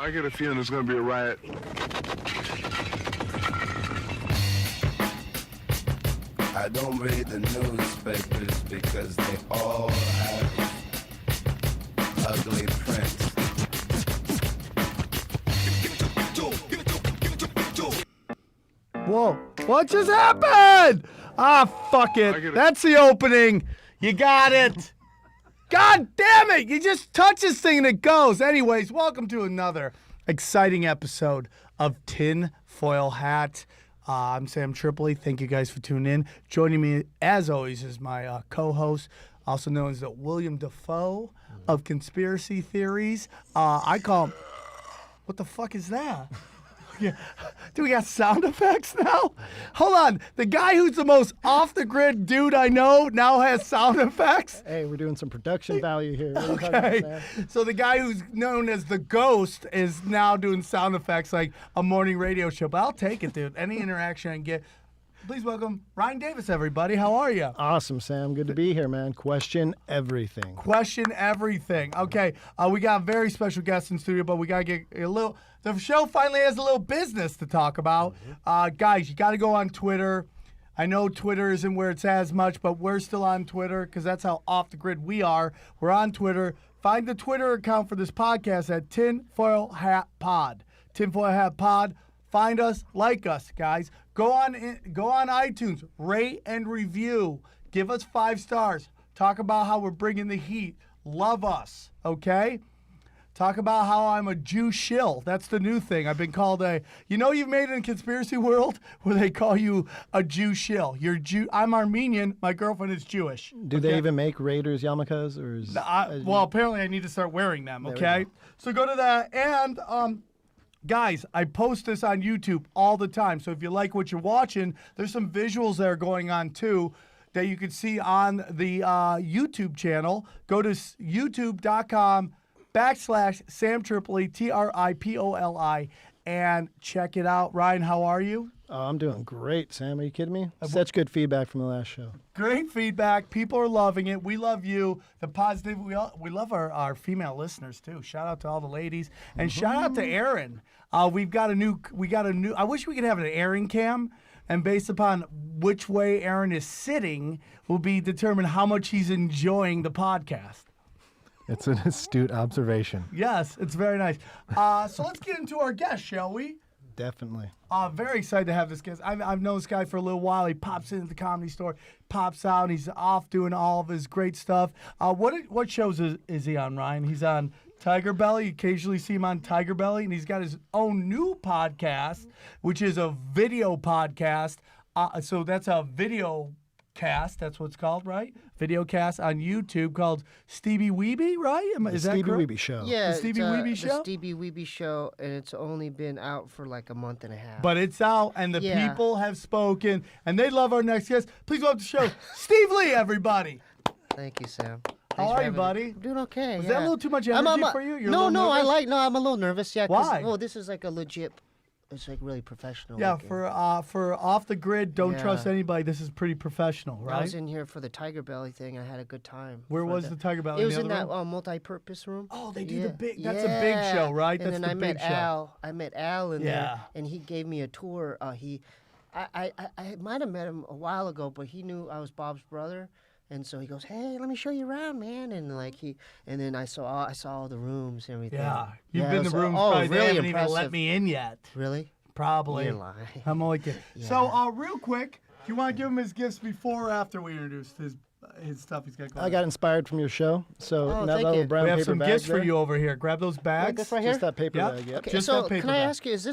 I get a feeling there's going to be a riot. I don't read the newspapers because they all have ugly prints. Whoa, what just happened? Ah, fuck it. That's the opening. You got it. God damn it. You just touch this thing and it goes. Anyways, welcome to another exciting episode of Tin Foil Hat. I'm Sam Tripoli. Thank you guys for tuning in. Joining me, as always, is my co-host, also known as the William Dafoe of conspiracy theories. I call him... What the fuck is that? Yeah. Do we got sound effects now? Hold on. The guy who's the most off-the-grid dude I know now has sound effects? Hey, we're doing some production value here. What are you talking Okay. about, Sam? So the guy who's known as the Ghost is now doing sound effects like a morning radio show. But I'll take it, dude. Any interaction I can get. Please welcome Ryan Davis, everybody. How are you? Awesome, Sam. Good to be here, man. Question everything. Question everything. Okay, we got a very special guest in studio, but we got to get a little... The show finally has a little business to talk about. Guys, you got to go on Twitter. I know Twitter isn't where it's as much, but we're still on Twitter because that's how off the grid we are. We're on Twitter. Find the Twitter account for this podcast at Tinfoil Hat Pod. Tinfoil Hat Pod. Find us, like us, guys. Go on iTunes, rate and review. Give us 5 stars. Talk about how we're bringing the heat. Love us, okay? Talk about how I'm a Jew shill. That's the new thing. I've been called a... You know you've made it in conspiracy world where they call you a Jew shill. You're Jew. I'm Armenian. My girlfriend is Jewish. Do they even make Raiders yarmulkes? Or is, well, apparently I need to start wearing them, okay? So go to that. And... guys, I post this on YouTube all the time. So if you like what you're watching, there's some visuals that are going on too that you can see on the YouTube channel. Go to youtube.com/Sam Tripoli, Tripoli, and check it out. Ryan, how are you? Oh, I'm doing great, Sam. Are you kidding me? Such good feedback from the last show. Great feedback. People are loving it. We love you. The positive. We love our female listeners too. Shout out to all the ladies and shout out to Aaron. We got a new. I wish we could have an Aaron cam, and based upon which way Aaron is sitting, will be determined how much he's enjoying the podcast. It's an astute observation. Yes, it's very nice. So let's get into our guest, shall we? Definitely. Very excited to have this guest. I've known this guy for a little while. He pops into the Comedy Store, pops out, and he's off doing all of his great stuff. What shows is he on, Ryan? He's on Tiger Belly. You occasionally see him on Tiger Belly, and he's got his own new podcast, which is a video podcast. So that's a video cast. That's what it's called, right? Video cast on YouTube called Stevie Weeby, right? Is that Stevie correct? Weeby Show. Yeah, The Stevie Weeby Show? The Stevie Weeby Show, and it's only been out for like a month and a half. But it's out, and the Yeah. people have spoken, and they love our next guest. Please welcome to the show, Steve Lee, everybody. Thank you, Sam. How Thanks are for you, having buddy? me. I'm doing okay. Was yeah. that a little too much energy for you? You're a little nervous? I'm a little nervous. Yeah. 'Cause, Why? well, this is like a legit. It's like really professional. Yeah, looking. for off the grid, don't Yeah. trust anybody. This is pretty professional, I right? was in here for the Tiger Belly thing. I had a good time. Where for was the Tiger Belly? It was the in other that room? multi-purpose room. Oh, they do Yeah. the big. That's a big show, right? And That's then the I big met show. Al. I met Al in Yeah. there, and he gave me a tour. I might have met him a while ago, but he knew I was Bob's brother. And so he goes, "Hey, let me show you around, man." And and then I saw all the rooms and everything. Yeah, you've Yeah, been it to was, rooms. oh, Probably they really haven't even let impressive. me in yet. Really? Probably. You're lying. I'm only kidding. Yeah. So, real quick, do you want to give him his gifts before or after we introduce his stuff he's got going I got inspired from your show. So Oh, that thank little you. brown We have paper some bag gifts for there, you over here. Grab those bags. this right here? Just that paper Yep. bag, yep. Okay, Just so that paper can I bag. ask you, is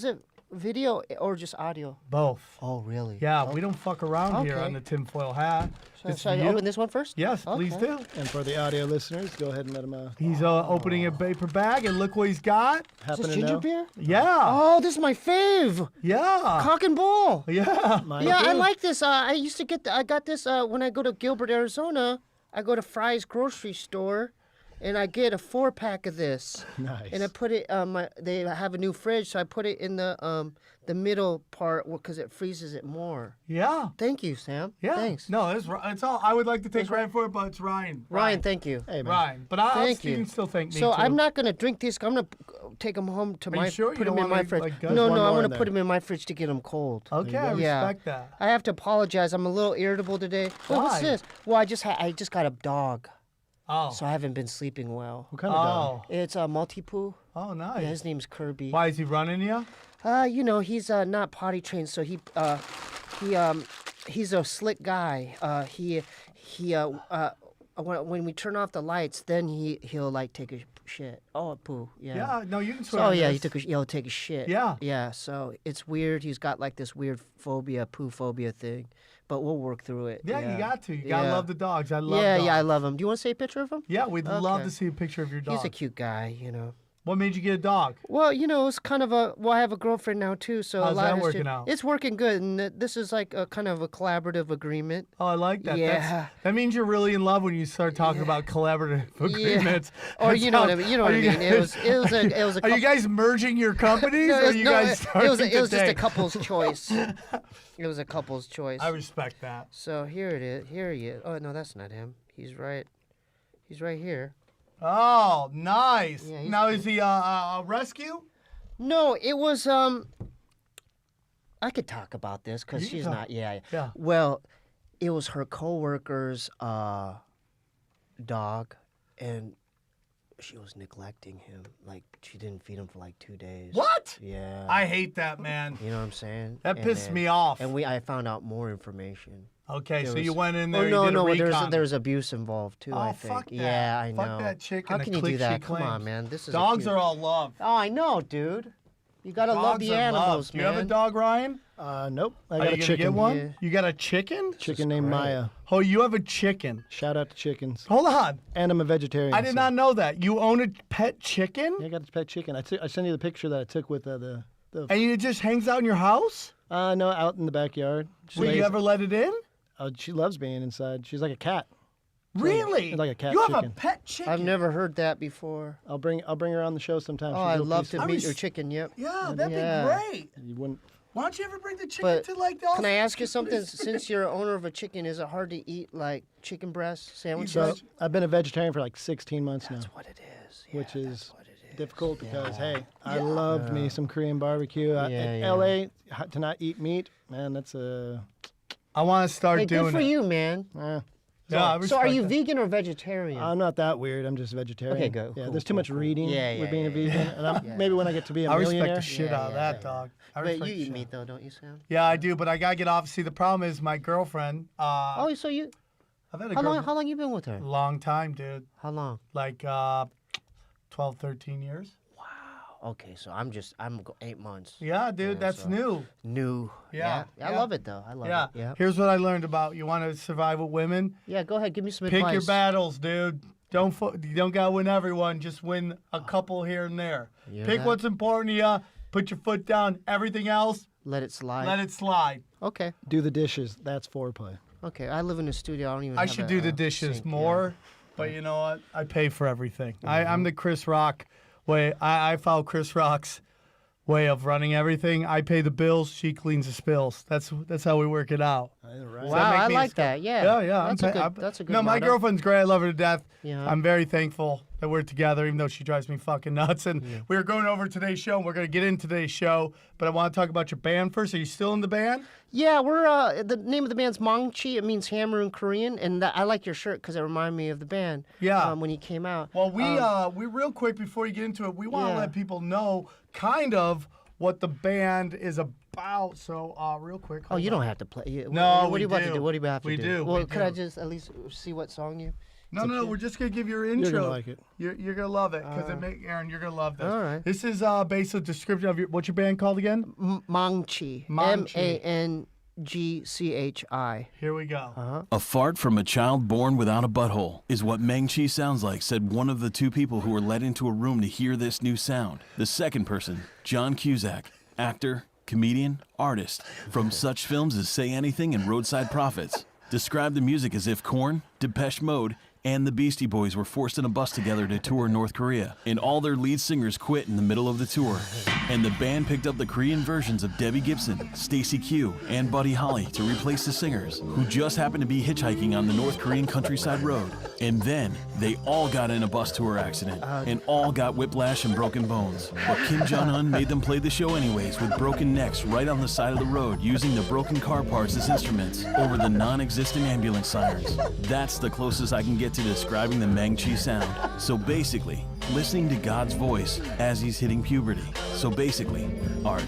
it video or just audio? Both. Oh, really? Yeah, we don't fuck around here Okay. on the tinfoil hat. It's Should I you. open this one first? Yes, please Okay. do. And for the audio listeners, go ahead and let them He's opening a paper bag, and look what he's got. Is happen this to ginger know. beer? Yeah. Oh, this is my fave. Yeah. Cock and bull. Yeah. Mine Yeah, I too. like this. I got this when I go to Gilbert, Arizona. I go to Fry's grocery store, and I get a 4-pack of this. Nice. And I put it they have a new fridge, so I put it in the middle part because it freezes it more. Yeah. Thank you, Sam. Yeah. Thanks. No, it's all. I would like to take credit for it, but it's Ryan. Ryan, thank you. Hey, man. Ryan. But I'll Thank you. you can still thank me So too. I'm not gonna drink these. I'm gonna take them home to you my. sure you Put don't them in wanna, my fridge. like, go- no, one no, I'm more gonna in put there. them in my fridge to get them cold. Okay, I Yeah. respect that. I have to apologize. I'm a little irritable today. Wait, what's Why? this? Well, I just got a dog, Oh. so I haven't been sleeping well. What kind of dog? Oh. It's a multi-poo. Oh, nice. Yeah, his name's Kirby. Why is he running you? You know, he's not potty trained, so he's a slick guy. When we turn off the lights, then he'll like take a shit. Oh, a poo. Yeah. Yeah. No, you can swear. Oh on yeah, this. he'll take a shit. Yeah. Yeah. So it's weird. He's got like this weird poo phobia thing, but we'll work through it. Yeah, you got to. You gotta Yeah. love the dogs. I love. Yeah, dogs. yeah, I love him. Do you want to see a picture of him? Yeah, we'd love Okay. to see a picture of your dog. He's a cute guy, you know. What made you get a dog? Well, you know, it's kind of I have a girlfriend now too, so a How's lot that has working to- out? It's working good, and this is like a kind of a collaborative agreement. Oh, I like that. Yeah. That means you're really in love when you start talking about collaborative agreements. Or That you know what I sounds- mean. You know what are I you mean. guys- It was a. Are you guys merging your companies, No, or are you guys starting it was just a today? couple's choice. It was a couple's choice. I respect that. So here it is. Here he is. Oh no, that's not him. He's right here. Oh, nice. Yeah, he's Now is he a rescue? No, it was I could talk about this because You can she's talk. not. Yeah. Yeah. Well, it was her coworker's dog, and she was neglecting him. Like she didn't feed him for like 2 days. What? Yeah. I hate that, man. You know what I'm saying? That And pissed then- me off. And I found out more information. Okay, There so you was- went in there. Oh you no, did a no, recon. there's abuse involved too. Oh, I think. fuck that. Yeah, I know. Fuck that chick How and the can you clique do she that? Come on, claims. man. This is a Dogs cute- are all love. Oh, I know, dude. You gotta love Dogs the are love. animals, Do man. you have a dog, Ryan? Nope. I Are got you a gonna chicken. get one? Yeah. You got a chicken? Chicken named great. Maya. Oh, you have a chicken. Shout out to chickens. Hold on. And I'm a vegetarian. I did so- not know that. You own a pet chicken? Yeah, I got a pet chicken. I sent you the picture that I took with the. And it just hangs out in your house? No, out in the backyard. She Will you lays- ever let it in? She loves being inside. She's like a cat. Really? like a cat You have chicken. a pet chicken? I've never heard that before. I'll bring her on the show sometime. Oh, She's I'd real love peaceful. to I meet was- your chicken. Yep. Yeah, that'd Yeah. be great. You wouldn't. Why don't you ever bring the chicken But to like the can I ask you something? Since you're owner of a chicken, is it hard to eat like chicken breast sandwiches? So I've been a vegetarian for like 16 months now, That's what it is. Yeah, which is that's what it is. difficult because hey, I loved me some Korean barbecue. Yeah, In yeah. LA, to not eat meat, man, that's a. I want to start Hey, doing good for it. you, man. Yeah, I So are respect you that. vegan or vegetarian? I'm not that weird. I'm just vegetarian. Okay, go. Yeah, Cool, there's too cool, much cool. reading Yeah, with yeah, being yeah, a vegan, and maybe when I get to be a I respect millionaire. the shit Yeah, out of yeah, that, yeah. dog. I But respect you the eat shit. meat though, don't you, Sam? Yeah, I do, but I gotta get off. See, the problem is my girlfriend. Oh, so you? I've had a How long? girlfriend How long you been with her? long time, dude. How long? Like 12, 13 years. Okay, so I'm 8 months. Yeah, dude, Yeah, that's so- new. New. Yeah, I yeah. love it though. I love Yeah. it. Yeah. Here's what I learned about you want to survive with women. Yeah. Go ahead. Give me some Pick advice. your battles, dude. You don't gotta win everyone. Just win a couple here and there. You hear Pick that? what's important to you. Put your foot down. Everything else, Let it slide. let it slide. Okay. Do the dishes. That's foreplay. Okay. I live in a studio. I don't even. I have should a, do the a dishes sink, more, but you know what? I pay for everything. I'm the Chris Rock way. I follow Chris Rock's way of running everything. I pay the bills. She cleans the spills. That's how we work it out. Right. Yeah. Does Wow, that make I me like a- that. Yeah. Yeah. That's a good. No, my motto. girlfriend's great. I love her to death. Yeah. I'm very thankful that we're together, even though she drives me fucking nuts. And we were going over today's show, and we're going to get into today's show. But I want to talk about your band first. Are you still in the band? Yeah, we're the name of the band's Mongchi. It means hammer in Korean, and I like your shirt because it reminded me of the band. Yeah. When he came out. Well, we real quick before you get into it, we want to Yeah. let people know kind of what the band is about. So, real quick. Oh, you don't have to play. No, what we are you about to do. do? What do you have to We do? do, Well, we could I do. just at least see what song you? No, we're just gonna give your intro. You're gonna like it. You're gonna love it because Aaron, you're gonna love this. All right. This is basically a description of what's your band called again? Mongchi. Mongchi. MANGCHI. Here we go. A fart from a child born without a butthole is what Meng Chi sounds like, said one of the two people who were let into a room to hear this new sound. The second person, John Cusack, actor, comedian, artist, from such films as Say Anything and Roadside Prophets, described the music as if Korn, Depeche Mode, and the Beastie Boys were forced in a bus together to tour North Korea, and all their lead singers quit in the middle of the tour. And the band picked up the Korean versions of Debbie Gibson, Stacey Q, and Buddy Holly to replace the singers, who just happened to be hitchhiking on the North Korean countryside road. And then they all got in a bus tour accident, and all got whiplash and broken bones. But Kim Jong-un made them play the show anyways, with broken necks right on the side of the road, using the broken car parts as instruments over the non-existent ambulance sirens. That's the closest I can get to describing the Meng-Chi sound. So basically, listening to God's voice as he's hitting puberty. So basically, art.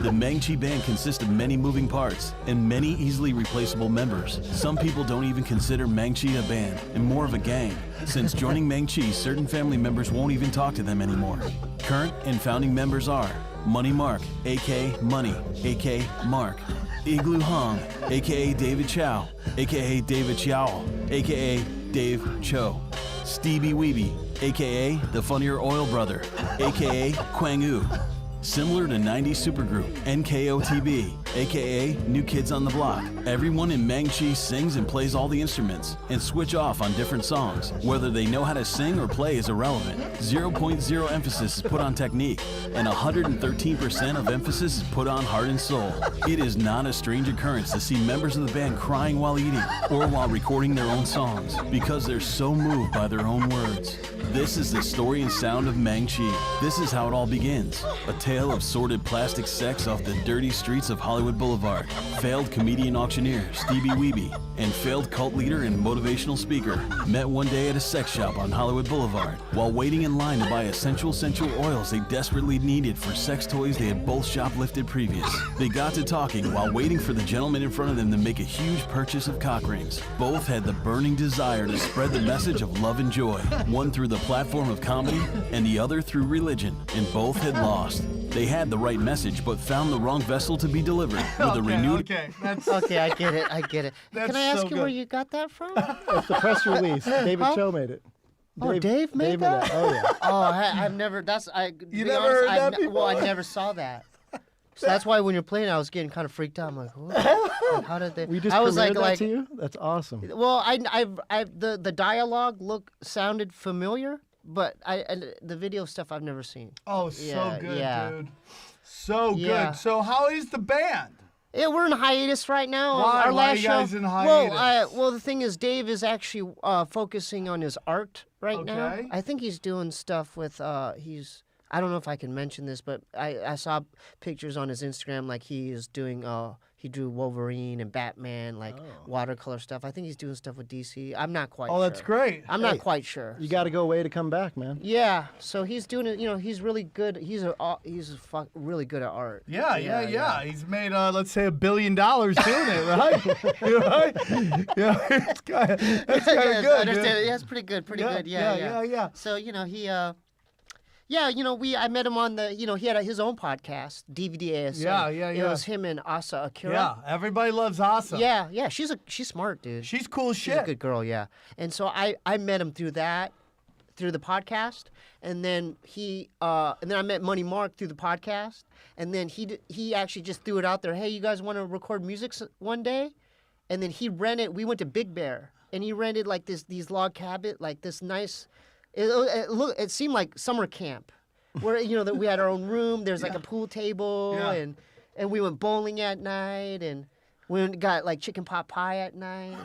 The Meng-Chi band consists of many moving parts and many easily replaceable members. Some people don't even consider Meng-Chi a band and more of a gang. Since joining Meng-Chi, certain family members won't even talk to them anymore. Current and founding members are Money Mark, aka Money, aka Mark. Igloo Hong, aka David Chow, aka David Chow, aka Dave Cho. Stevie Weeby, aka the Funnier Oil Brother, aka Kwang Oo. Similar to 90s supergroup NKOTB, aka New Kids on the Block, everyone in Meng-Chi sings and plays all the instruments and switch off on different songs. Whether they know how to sing or play is irrelevant. 0.0 emphasis is put on technique, and 113% of emphasis is put on heart and soul. It is not a strange occurrence to see members of the band crying while eating or while recording their own songs because they're so moved by their own words. This is the story and sound of Meng-Chi. This is how it all begins. A tale of sordid plastic sex off the dirty streets of Hollywood Boulevard. Failed comedian auctioneer Stevie Weeby and failed cult leader and motivational speaker met one day at a sex shop on Hollywood Boulevard while waiting in line to buy essential oils they desperately needed for sex toys they had both shoplifted previous. They got to talking while waiting for the gentleman in front of them to make a huge purchase of cock rings. Both had the burning desire to spread the message of love and joy, one through the platform of comedy and the other through religion, and both had lost. They had the right message, but found the wrong vessel to be Okay, delivered. that's Okay, I get it. I get it. That's Can I ask so you good. where you got that from? It's the press release. David Huh? Cho made it. Oh, Dave made that? Oh, yeah. Oh, I've never. That's I. To You be never honest, heard that I've before? Well, I never saw that. So that's why when you're playing, I was getting kind of freaked out. I'm like, what? Like, how did they? We just I was premiered that like, to you? That's awesome. well, the dialogue sounded familiar, but the video stuff I've never seen. oh so Yeah, good, yeah. dude. So Yeah. good. So how is the band? Yeah, we're in hiatus right now. Why? Our Why last are you guys show, in Well, hiatus? well, the thing is, Dave is actually focusing on his art right now. Okay. I think he's doing stuff with I don't know if I can mention this, but I saw pictures on his Instagram like he is doing he drew Wolverine and Batman, like watercolor stuff. I think he's doing stuff with DC. I'm not quite sure. Oh, that's great. I'm not quite sure. You got to go away to come back, man. Yeah, so he's doing it. You know, he's really good. He's really good at art. Yeah. He's made, let's say, $1 billion doing it, right? Right? Yeah, that's kind of Yeah, good. I dude. understand. Yeah, it's pretty good. Pretty good. Yeah. So you know he. Yeah, you know, I met him on the, he had his own podcast, DVD ASM. Yeah. It was him and Asa Akira. Yeah, everybody loves Asa. Yeah, she's smart, dude. She's cool as She's shit. a good girl, yeah. And so I met him through the podcast, and then I met Money Mark through the podcast, and then he actually just threw it out there. Hey, you guys want to record music one day? And then we went to Big Bear, and he rented like these log cabin, like this nice. It seemed like summer camp, where that we had our own room. There's like a pool table, Yeah. and we went bowling at night, and we got like chicken pot pie at night.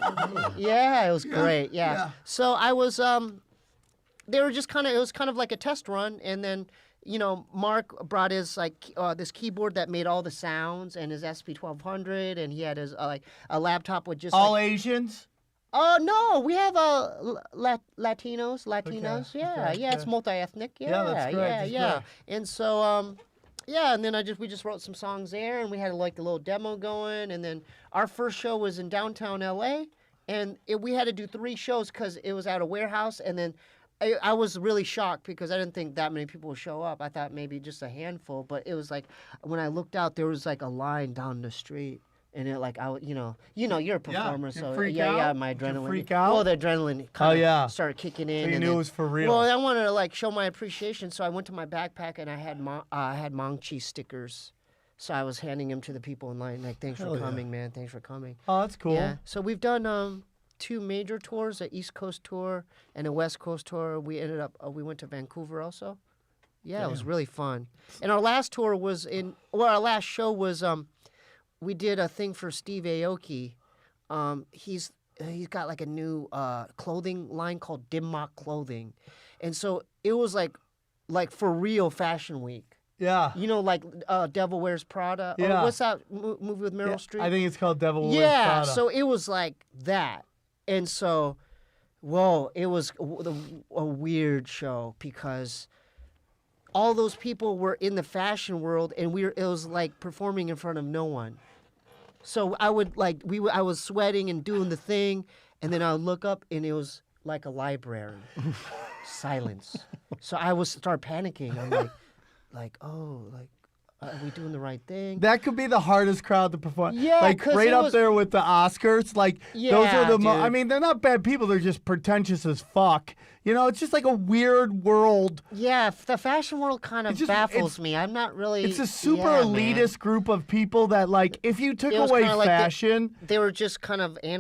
Yeah, it was great. Yeah. So I was they were just it was kind of like a test run, and then Mark brought his this keyboard that made all the sounds and his SP1200, and he had his a laptop with just All Asians? Oh no, we have Latinos. Yeah, okay, it's multi-ethnic. Yeah, that's great, that's yeah. great. And so and then we just wrote some songs there, and we had like a little demo going, and then our first show was in downtown LA, and we had to do 3 shows because it was at a warehouse, and then I was really shocked because I didn't think that many people would show up. I thought maybe just a handful, but it was like when I looked out, there was like a line down the street. And it you're a performer, you so freak yeah, out? my Did you adrenaline. freak out? Well, the adrenaline Oh, yeah. of started kicking in. So you and knew then- it was for real. Well, I wanted to show my appreciation, so I went to my backpack and I had Meng-Chi stickers. So I was handing them to the people in line, like, thanks for coming, man, thanks for coming. Oh, that's cool. Yeah. So we've done 2 major tours, an East Coast tour and a West Coast tour. We ended up, we went to Vancouver also. Yeah, it was really fun. And our last tour was our last show was, we did a thing for Steve Aoki. He's got like a new clothing line called Dim Mak Clothing. And so it was like for real Fashion Week. Yeah. You know, like Devil Wears Prada. Yeah. Or what's that movie with Meryl Streep? I think it's called Devil Wears Yeah, Prada. so it was like that. And so, whoa, it was a weird show because all those people were in the fashion world and it was like performing in front of no one. So I was sweating and doing the thing, and then I would look up and it was like a library. Silence. So I would start panicking. I'm are we doing the right thing? That could be the hardest crowd to perform. Yeah, like 'cause right it up was- there with the Oscars. Like those Yeah, are the. dude. I mean, they're not bad people. They're just pretentious as fuck. You know, it's just like a weird world. Yeah, the fashion world kind of baffles me. I'm not really. It's a super man. elitist group of people that, like, if you took It was away kinda like fashion, They were just kind of they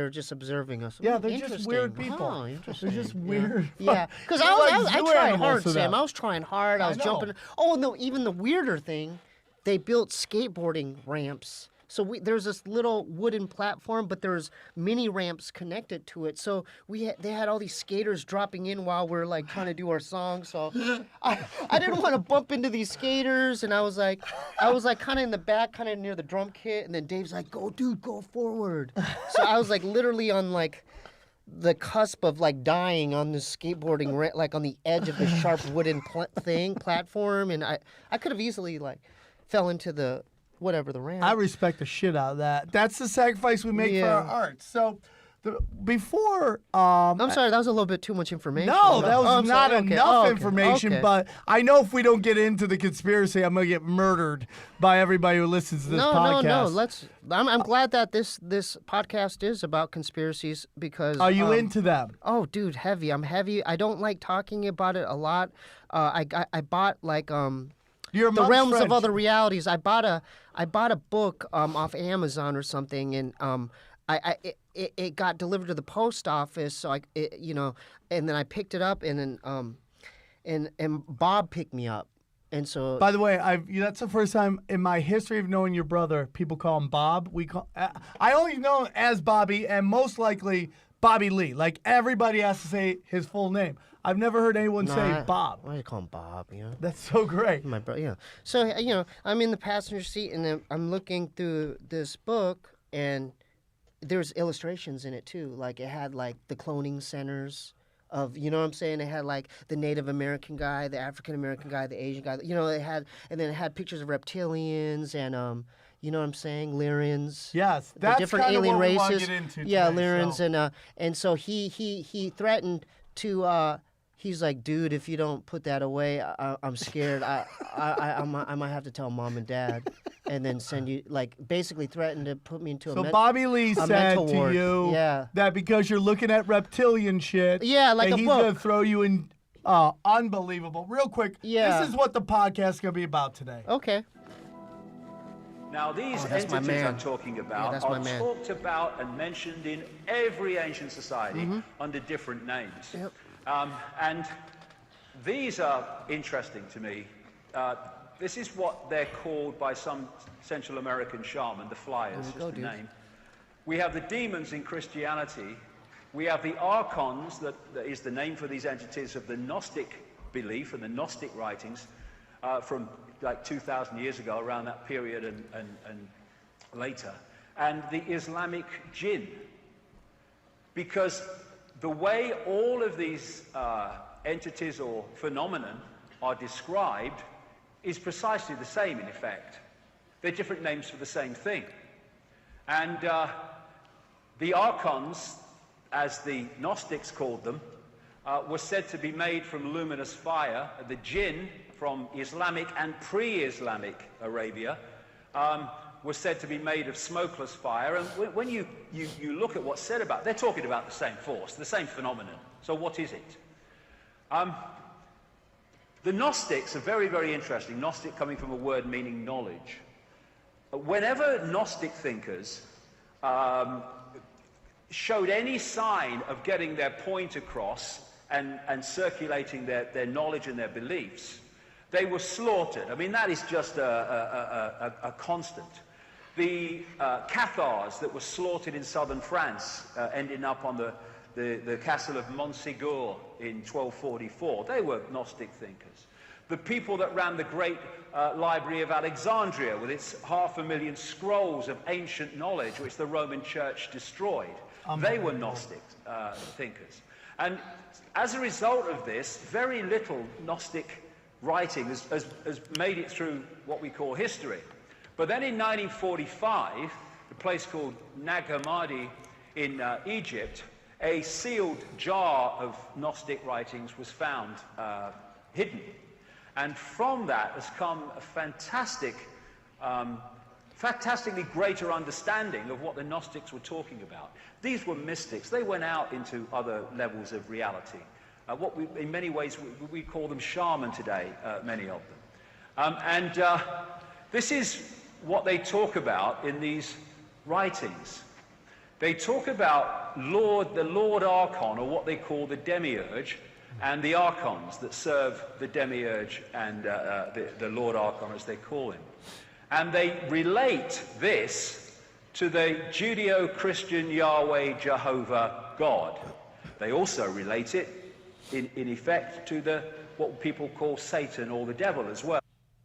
were just observing us. yeah, Oh, they're just interesting. weird people. Oh, They're interesting. just Yeah. weird. Yeah, because They're like I zoo tried animals hard, to Sam. them. I was trying hard. I was know. jumping. Oh no, even the weirder thing, they built skateboarding ramps. So there's this little wooden platform, but there's mini ramps connected to it. So they had all these skaters dropping in while we're like trying to do our song. So I didn't want to bump into these skaters, and I was like kind of in the back, kind of near the drum kit, and then Dave's like, "Go, dude, go forward." So I was like literally on like the cusp of like dying on this skateboarding like on the edge of the sharp wooden platform, and I could have easily like fell into the whatever the ramp. I respect the shit out of that. That's the sacrifice we make for Yeah. our art. So, before. I'm sorry, that was a little bit too much information. No, that was I'm not sorry. Okay. enough Oh, okay. information. Okay. But I know if we don't get into the conspiracy, I'm gonna get murdered by everybody who listens to this podcast. No. I'm glad that this podcast is about conspiracies because. Are you into them? Oh, dude, heavy. I'm heavy. I don't like talking about it a lot. I bought like Your The mom's Realms French. of Other Realities. I bought a book off Amazon or something, and it got delivered to the post office. So and then I picked it up, and then and Bob picked me up, and so. By the way, that's the first time in my history of knowing your brother people call him Bob. I only know him as Bobby, and most likely Bobby Lee. Like everybody has to say his full name. I've never heard anyone say Bob. Why do you call him Bob? You know. That's so great. My brother, yeah. So I'm in the passenger seat, and then I'm looking through this book, and there's illustrations in it too. Like it had like the cloning centers of, you know what I'm saying? It had like the Native American guy, the African American guy, the Asian guy. You know, and then it had pictures of reptilians and you know what I'm saying? Lyrians. Yes, The that's different kind of alien what we races. want to get into Yeah, today, Lyrians so. and so he threatened to. He's like, dude, if you don't put that away, I'm scared. I might have to tell mom and dad, and then send you, like, basically threatened to put me into a. So Bobby Lee said mental to ward. you Yeah. that because you're looking at reptilian shit, Yeah, like that a he's book. gonna throw you in. Unbelievable. Real quick, Yeah. this is what the podcast is gonna be about today. Okay. Now, these that's my entities man. I'm talking about that's my are man. talked about and mentioned in every ancient society under different names. Yep. And these are interesting to me. This is what they're called by some Central American shaman, the flyers, There we go, is the dude. name. We have the demons in Christianity. We have the archons, that is the name for these entities of the Gnostic belief and the Gnostic writings from like 2,000 years ago, around that period and later. And the Islamic jinn. Because the way all of these entities or phenomenon are described is precisely the same in effect. They're different names for the same thing. And the archons, as the Gnostics called them, were said to be made from luminous fire. The jinn from Islamic and pre-Islamic Arabia was said to be made of smokeless fire. And when you look at what's said about it, they're talking about the same force, the same phenomenon. So what is it? The Gnostics are very, very interesting. Gnostic coming from a word meaning knowledge. Whenever Gnostic thinkers showed any sign of getting their point across and circulating their knowledge and their beliefs, they were slaughtered. I mean, that is just a constant. The Cathars that were slaughtered in southern France, ending up on the castle of Montségur in 1244, they were Gnostic thinkers. The people that ran the great library of Alexandria with its 500,000 scrolls of ancient knowledge which the Roman Church destroyed, they were Gnostic thinkers. And as a result of this, very little Gnostic writing has made it through what we call history. But then in 1945, a place called Nag Hammadi in Egypt, a sealed jar of Gnostic writings was found hidden. And from that has come a fantastically greater understanding of what the Gnostics were talking about. These were mystics. They went out into other levels of reality. In many ways, we call them shaman today, many of them. This is what they talk about in these writings. They talk about the Lord Archon, or what they call the Demiurge, and the Archons that serve the Demiurge and the Lord Archon, as they call him. And they relate this to the Judeo-Christian Yahweh Jehovah God. They also relate it, in effect, to what people call Satan or the devil as well.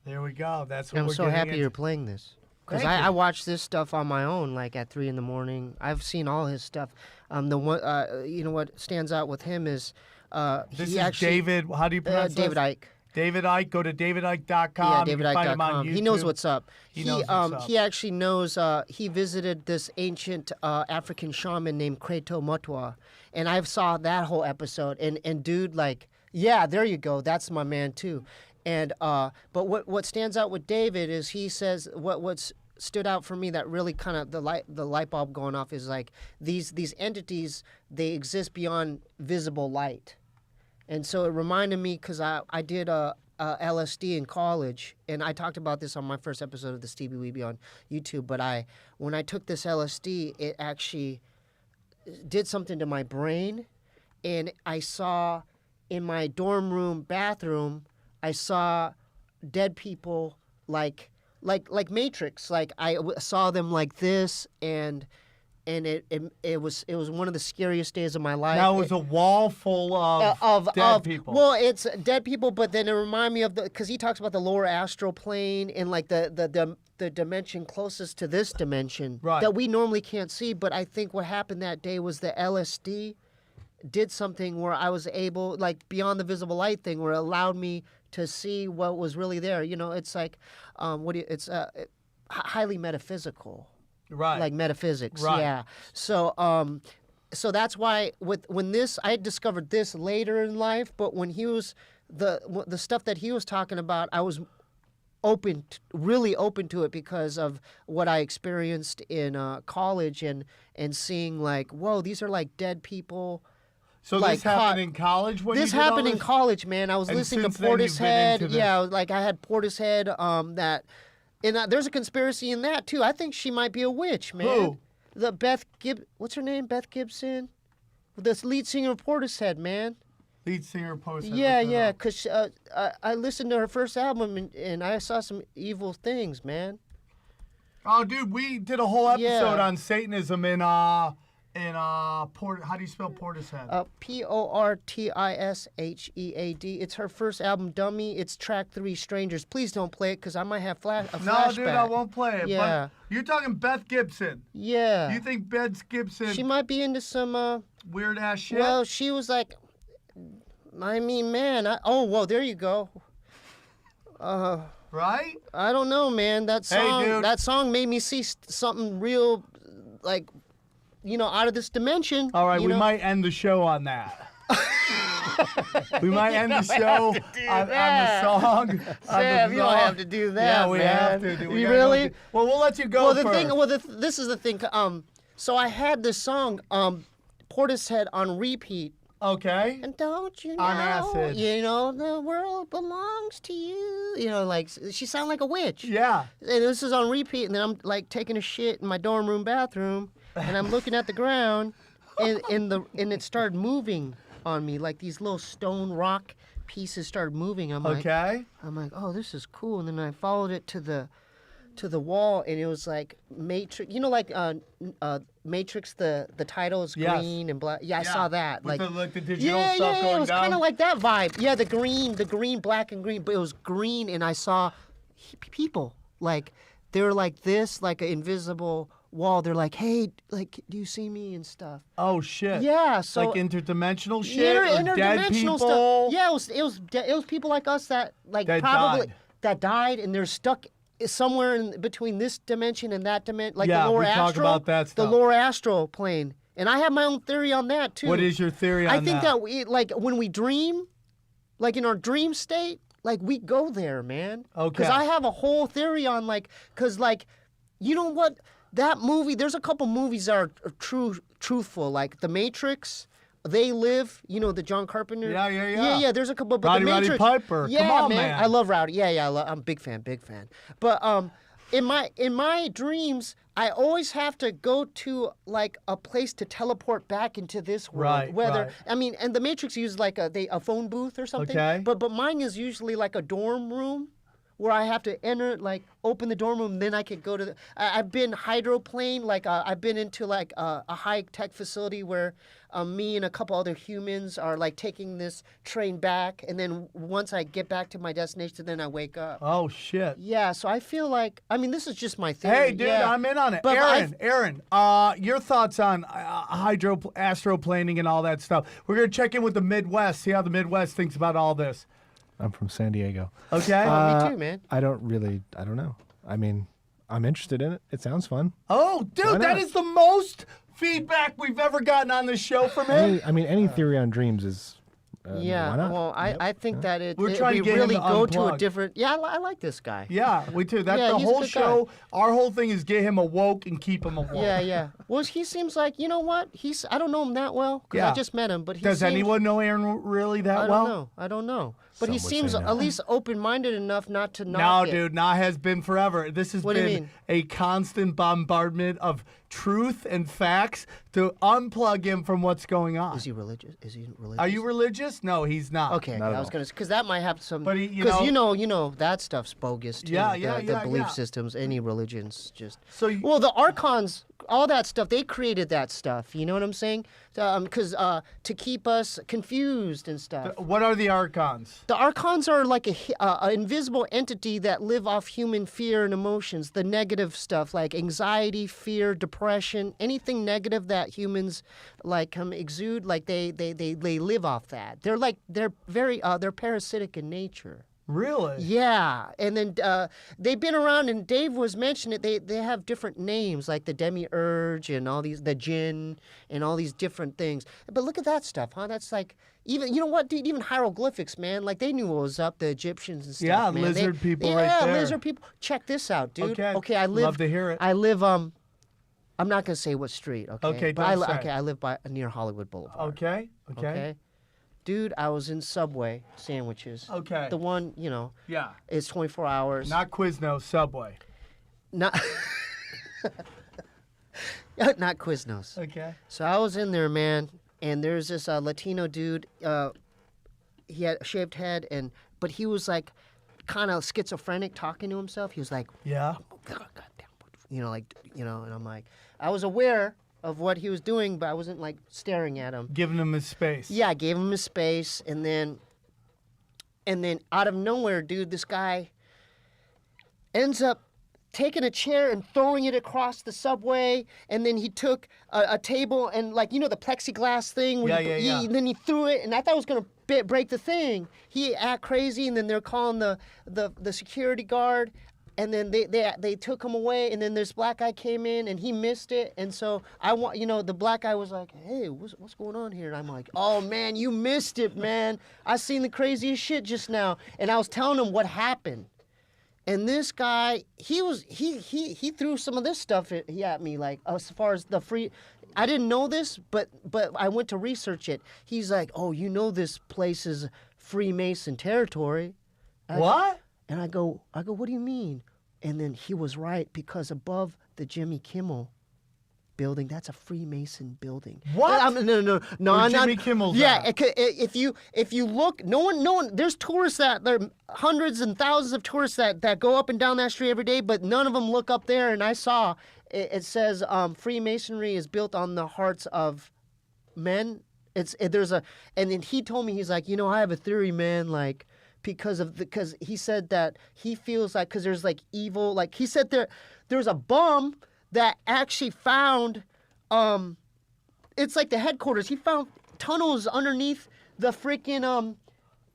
There we go. That's what I'm we're so getting happy into. you're playing this. Because Thank you. I watch this stuff on my own, like at 3 in the morning. I've seen all his stuff. The one, you know, what stands out with him is This he is actually, David. How do you pronounce David this? Icke. David Icke. Go to davidicke.com. Yeah, You can find him on davidicke.com. He knows YouTube. what's up. He knows what's up. He actually knows. He visited this ancient African shaman named Kreto Mutwa, and I saw that whole episode. And dude, like, yeah, there you go. That's my man too. And but what stands out with David is he says what's stood out for me that really kind of the light bulb going off is like these entities, they exist beyond visible light. And so it reminded me, because I did LSD in college, and I talked about this on my first episode of the Stevie Weeby on YouTube, but when I took this LSD, it actually did something to my brain, and I saw in my dorm room bathroom, I saw dead people like Matrix. Like saw them like this, and it was one of the scariest days of my life. Now it was a wall full of dead people. Well, it's dead people, but then it reminded me of because he talks about the lower astral plane and like the dimension closest to this dimension that we normally can't see. But I think what happened that day was the LSD did something where I was able, like beyond the visible light thing, where it allowed me to see what was really there. You know, it's like highly metaphysical. Right. Like metaphysics. Right. Yeah. So so that's why when this, I had discovered this later in life, but when he was the stuff that he was talking about, I was really open to it because of what I experienced in college and seeing like, whoa, these are like dead people. So like this happened in college when this you did all happened in this? college, man. I was And listening to since then you've been into Portishead. this. Yeah, like I had Portishead. And there's a conspiracy in that too. I think she might be a witch, man. Who? The what's her name? Beth Gibson, the lead singer of Portishead, man. Lead singer posted. Yeah. Cause I listened to her first album and I saw some evil things, man. Oh, dude, we did a whole episode Yeah. on Satanism in how do you spell Portishead? Portishead. It's her first album, Dummy. It's track 3, Strangers. Please don't play it because I might have a flashback. No, dude, I won't play it. Yeah. But you're talking Beth Gibson. Yeah. You think Beth Gibson She might be into some. weird ass shit? Well, she was like, I mean, man. Whoa, there you go. Right? I don't know, man. That song, dude. that song made me see something real, like, out of this dimension. All right, you we know? might end the show on that. We might end the show on the song. Sam, you don't have to do that. Yeah, we man. have to. Dude. We You gotta go really? do- Well, we'll let you go Well, the first. thing. This is the thing. So I had this song, Portishead, on repeat. Okay. And don't you know? On acid. The world belongs to you. Like she sounded like a witch. Yeah. And this is on repeat, and then I'm like taking a shit in my dorm room bathroom, and I'm looking at the ground, and it started moving on me, like these little stone rock pieces started moving. I'm like, oh, this is cool. And then I followed it to the wall, and it was like Matrix. You know, like Matrix. The title is green and black. Yeah, I saw that. With Like the digital stuff going it was down. kind of like that vibe. Yeah, the green, black and green. But it was green, and I saw people like they were like this, like an invisible wall. They're like, hey, like, do you see me and stuff? Oh shit. Yeah, so like interdimensional shit or dead interdimensional people. stuff. Yeah, it was people like us that That probably died. that died, and they're stuck somewhere in between this dimension and that dimension, like Yeah, the lower we astral. talk about that The stuff. lower astral plane, and I have my own theory on that too. What is your theory on I think that? that we, like when we dream, like in our dream state, like we go there, man. Okay. Because I have a whole theory on because you know what? That movie, there's a couple movies that are truthful, like The Matrix. They Live, you know, the John Carpenter. Yeah. There's a couple, but Roddy The Matrix. Piper. Yeah, Come on, man. man. I love Rowdy. Yeah. I'm a big fan. But in my dreams, I always have to go to like a place to teleport back into this world. Right, right. I mean, and The Matrix uses like a phone booth or something. Okay. But mine is usually like a dorm room, where I have to enter, like, open the dorm room, then I could go to I've been hydroplane, like, I've been into, like, a high-tech facility where me and a couple other humans are, like, taking this train back, and then once I get back to my destination, then I wake up. Oh shit. Yeah, so I feel like, I mean, this is just my theory. Hey, dude, yeah. I'm in on it. But Aaron, your thoughts on astroplaning and all that stuff. We're going to check in with the Midwest, see how the Midwest thinks about all this. I'm from San Diego. Okay? Me too, man. I don't know. I mean, I'm interested in it. It sounds fun. Oh, dude, Why that not? is the most feedback we've ever gotten on this show from him. Any theory on dreams is. Yeah, why not? well, I think that We're trying to we get him really to go to a unplug. different. Yeah, I like this guy. Yeah, we too. That's Yeah, the he's a whole good guy. show. Our whole thing is get him awoke and keep him awoke. Yeah. Well, he seems like, you know what? I don't know him that well because Yeah. I just met him. But he Does seems, anyone know Aaron really that I well? don't know. But he Some would seems say no. at least open-minded enough not to No, knock it. dude, not has been forever. This has What do you been mean? a constant bombardment of truth and facts to unplug him from what's going on. Is he religious? Are you religious? No, he's not. Okay, Not at I was all. gonna, because that might have some. But he- because you you know that stuff's bogus too. Yeah, the, yeah, the yeah, belief yeah. systems, any religions, just. So well, the archons, all that stuff, they created that stuff. You know what I'm saying? Because to keep us confused and stuff. what are the archons? The archons are like a invisible entity that live off human fear and emotions, the negative stuff like anxiety, fear, depression, anything negative that humans like exude, like they live off that. They're parasitic in nature. Really? Yeah, and then they've been around, and Dave was mentioning it. They have different names, like the demiurge and all these, the jinn, and all these different things. But look at that stuff, huh? That's like even, you know what, dude? Even hieroglyphics, man. Like they knew what was up. The Egyptians and stuff. Yeah, man. lizard people yeah, right there. lizard people. Check this out, dude. Okay. I live. Love to hear it. I live. I'm not gonna say what street. Okay. Okay, But don't say. okay. I live near Hollywood Boulevard. Okay. Okay. Dude, I was in Subway sandwiches. Okay. The one, you know. Yeah. It's 24 hours. Not Quiznos, Subway. Not not Quiznos. Okay. So I was in there, man, and there's this Latino dude. He had a shaved head, but he was like kind of schizophrenic, talking to himself. He was like, Yeah. God damn, you know, like, you know, and I'm like, I was aware of what he was doing, but I wasn't like staring at him. Giving him his space. Yeah, I gave him his space, and then out of nowhere, dude, this guy ends up taking a chair and throwing it across the subway, and then he took a table and, like, you know, the plexiglass thing. Where Yeah. And then he threw it, and I thought it was gonna break the thing. He act crazy, and then they're calling the security guard. And then they took him away, and then this black guy came in, and he missed it. And so the black guy was like, "Hey, what's going on here?" And I'm like, "Oh man, you missed it, man! I seen the craziest shit just now." And I was telling him what happened. And this guy, he threw some of this stuff at me, like as far as the free. I didn't know this, but I went to research it. He's like, "Oh, you know this place is Freemason territory." What? And I go, what do you mean? And then he was right, because above the Jimmy Kimmel building, that's a Freemason building. What? No, Where Jimmy Kimmel's Yeah, at. if you look, no one. There's tourists there are hundreds and thousands of tourists that go up and down that street every day, but none of them look up there. And I saw it says Freemasonry is built on the hearts of men. And then he told me, he's like, I have a theory, man, like. Because he said that he feels like, because there's like evil, like he said there's a bum that actually found, it's like the headquarters. He found tunnels underneath the freaking,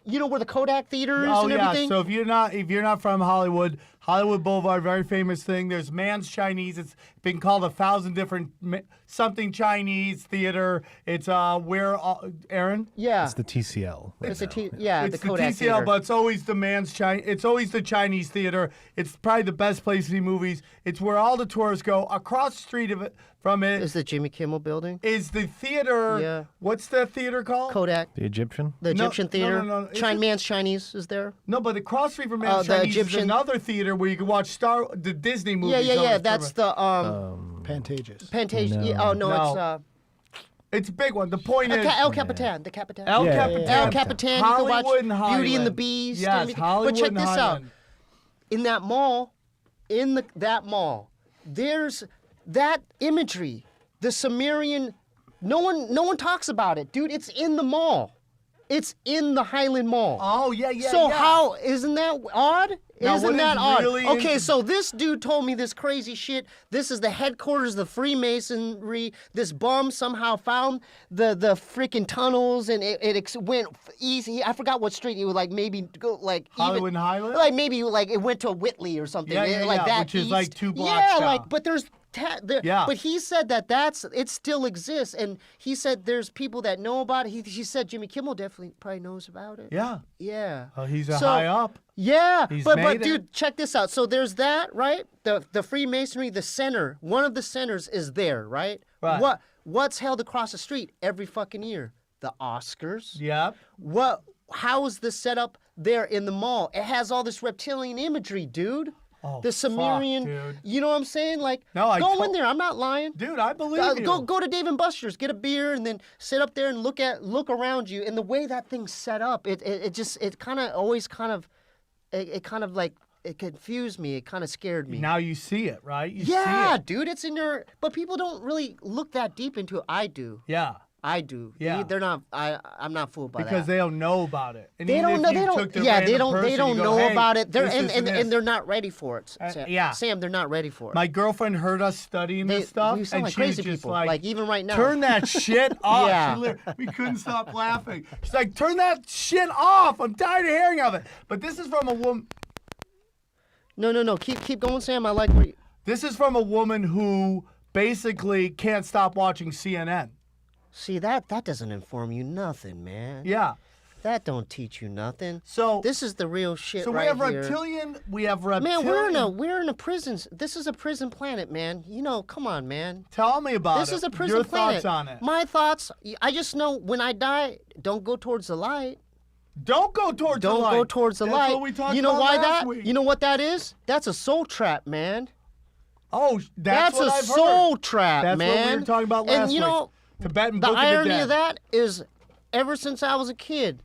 where the Kodak Theater is and everything. So if you're not from Hollywood Boulevard, very famous thing. There's Man's Chinese. It's been called 1,000 different something Chinese theater. It's where Aaron? Yeah. It's the TCL. It's the It's the Kodak TCL, Theater. but it's always the It's always the Chinese theater. It's probably the best place to see movies. It's where all the tourists go. Across the street from it Is the Jimmy Kimmel building? is the theater. Yeah. What's the theater called? Kodak. The Egyptian? The No, Egyptian no, Theater. no, no. Man's Chinese is there. No, but across the street from Man's the Chinese is Egyptian- another theater where you can watch the Disney movies. Yeah. That's the Pantages. Pantasia. No. Oh no, No. It's a big one. The point is El Capitan. The Capitan. El Yeah, Capitan. El Capitan. You can watch Hollywood and Beauty and the Highland. Beast. Yes, and everything. Hollywood But check and this out. Highland. In that mall, that mall, there's that imagery. The Sumerian. No one talks about it, dude. It's in the mall. It's in the Highland Mall. Oh yeah. So how isn't that odd? Now, Isn't what that is odd? really Okay, so this dude told me this crazy shit. This is the headquarters of the Freemasonry. This bum somehow found the freaking tunnels, and it went easy. I forgot what street. It would like maybe go like Hollywood and Highland? Like maybe like it went to Whitley or something. Yeah, like that which is like east. 2 blocks Yeah, down. like but there's. Yeah. But he said it still exists, and he said there's people that know about it. He said Jimmy Kimmel definitely probably knows about it. Yeah. Yeah. He's So- high up. Yeah, He's but made it. dude, check this out. So there's that, right? The Freemasonry, the center, one of the centers is there, right? Right. What's held across the street every fucking year? The Oscars. Yep. How is this set up there in the mall? It has all this reptilian imagery, dude. Oh, The Sumerian, fuck, dude. you know what I'm saying? Like, No, I go to- in there. I'm not lying. Dude, I believe you. Go to Dave and Buster's, get a beer, and then sit up there and look around you. And the way that thing's set up, it confused me. It kind of scared me. Now you see it, right? You Yeah, see it. dude, it's in your. But people don't really look that deep into it. I do. Yeah. I do. Yeah. They're not. I'm not fooled by that. Because they don't know about it. And They even don't if know. you They took don't. the Yeah, they random don't. person, They don't you go, know "Hey, about it. They're this, this, and this." they're not ready for it. Sam. yeah. Sam, they're not ready for it. My girlfriend heard us studying They- this stuff, we sound and like she was crazy just people. like, Like, even right now. turn that shit off. Yeah. We couldn't stop laughing. She's like, turn that shit off. I'm tired of hearing of it. But this is from a woman. No. Keep going, Sam. I like where you. This is from a woman who basically can't stop watching CNN. See that doesn't inform you nothing, man. Yeah. That don't teach you nothing. So This is the real shit so we right have here. reptilian. We have reptilian. Man, we're in a prison. This is a prison planet, man. Come on, man. Tell me about This it. is a prison Your planet. thoughts on it. My thoughts. I just know when I die, don't go towards the light. Don't go towards the Don't light. go towards the That's light. What we talked You know about why last that? week. You know what that is? That's a soul trap, man. Oh, that's what a I've soul heard. trap, That's man. what we were talking about last And you week. know, Tibetan the Book of the irony Dead. of that is, ever since I was a kid,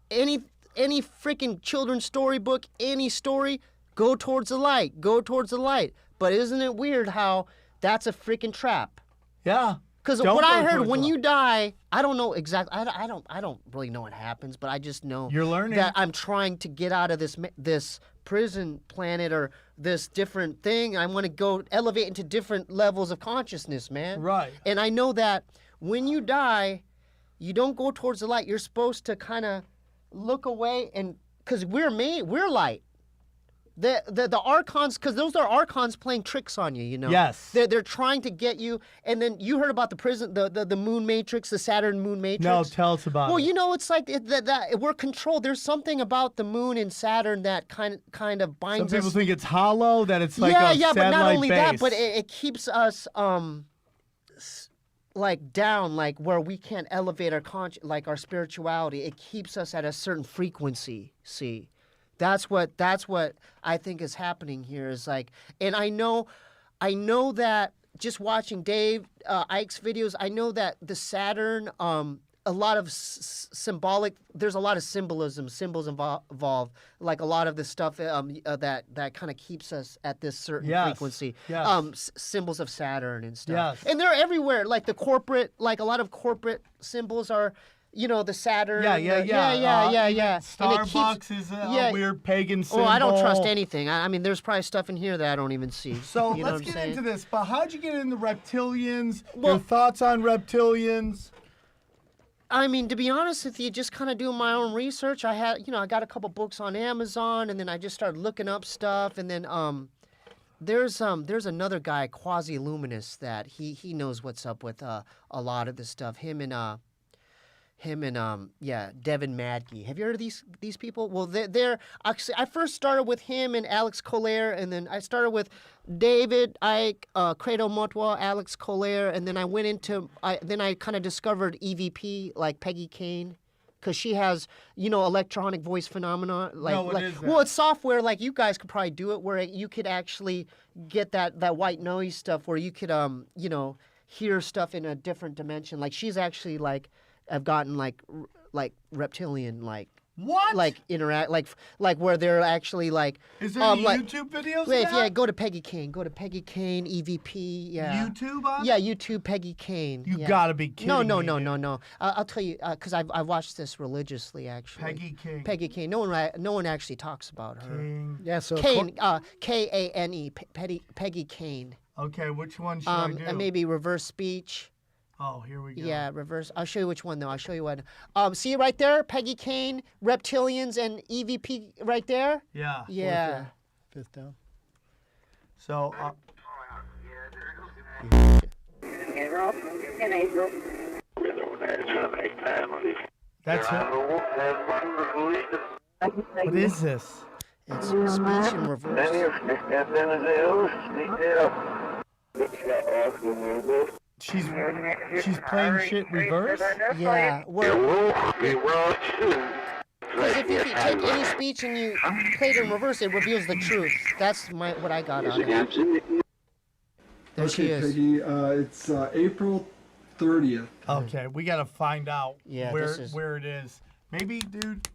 any freaking children's storybook, any story, go towards the light. Go towards the light. But isn't it weird how that's a freaking trap? Yeah. Because Don't what go I heard, towards when the you light. die, I don't know exactly. I don't really know what happens, but I just know You're learning. that I'm trying to get out of this prison planet or this different thing. I want to go elevate into different levels of consciousness, man. Right. And I know that when you die, you don't go towards the light. You're supposed to kind of look away, and because we're light. The archons, because those are archons playing tricks on you, you know. Yes. They're trying to get you, and then you heard about the prison, the moon matrix, the Saturn moon matrix. No, tell us about Well, it. you know, it's like that we're controlled. There's something about the moon and Saturn that kind of Some binds people us. think it's hollow, that it's like yeah, a yeah, but satellite not only that, base. but it keeps us like down, like where we can't elevate our like our spirituality. It keeps us at a certain frequency. See. That's what I think is happening here is like, and I know that just watching Dave Ike's videos, I know that the Saturn, a lot of symbolic. There's a lot of symbols involved. Like a lot of the stuff that kind of keeps us at this certain frequency. Yes. Symbols of Saturn and stuff. Yes. And they're everywhere. Like the corporate, like a lot of corporate symbols are. The Saturn. Yeah. Yeah. Starbucks is a weird pagan symbol. Oh, I don't trust anything. I mean, there's probably stuff in here that I don't even see. So you know let's what I'm get saying? into this. But how'd you get into reptilians? Well- Your thoughts on reptilians? I mean, to be honest with you, just kind of doing my own research. I had, I got a couple books on Amazon, and then I just started looking up stuff, and then there's another guy, Quasi Luminous, that he knows what's up with a lot of this stuff. Him and Devin Madke. Have you heard of these people? Well, they're actually, I first started with him and Alex Collier, and then I started with David Icke, Credo Motwa, Alex Collier, and then I went into, then I kind of discovered EVP, like Peggy Kane, because she has, electronic voice phenomena. What is that? Well, it's software, like you guys could probably do it, where you could actually get that white noise stuff, where you could, hear stuff in a different dimension. Like she's actually I've gotten like reptilian What? Interact like where they're actually Is there any YouTube videos? Wait, of that? go to Peggy Kane. Go to Peggy Kane EVP. Yeah. YouTube on? Yeah, YouTube Peggy Kane. You yeah. gotta be kidding No. me, dude. I'll tell you because I've watched this religiously actually. Peggy Kane. Peggy Kane. No one actually talks about her. King. Yeah, so Kane. Kane. Peggy Kane. Okay, which one should I do? And maybe reverse speech. Oh, here we go. Yeah, reverse. I'll show you which one, though. I'll show you one. See it right there? Peggy Kane, Reptilians, and EVP right there? Yeah. Yeah. fifth down. So, that's it. What is this? It's speech in reverse. She's playing shit reverse? Yeah. Because if you take any speech and you play it in reverse, it reveals the truth. That's what I got on it. There she is. Peggy, it's April 30th. Okay, we gotta find out Yeah, where this is- where it is. Maybe, dude,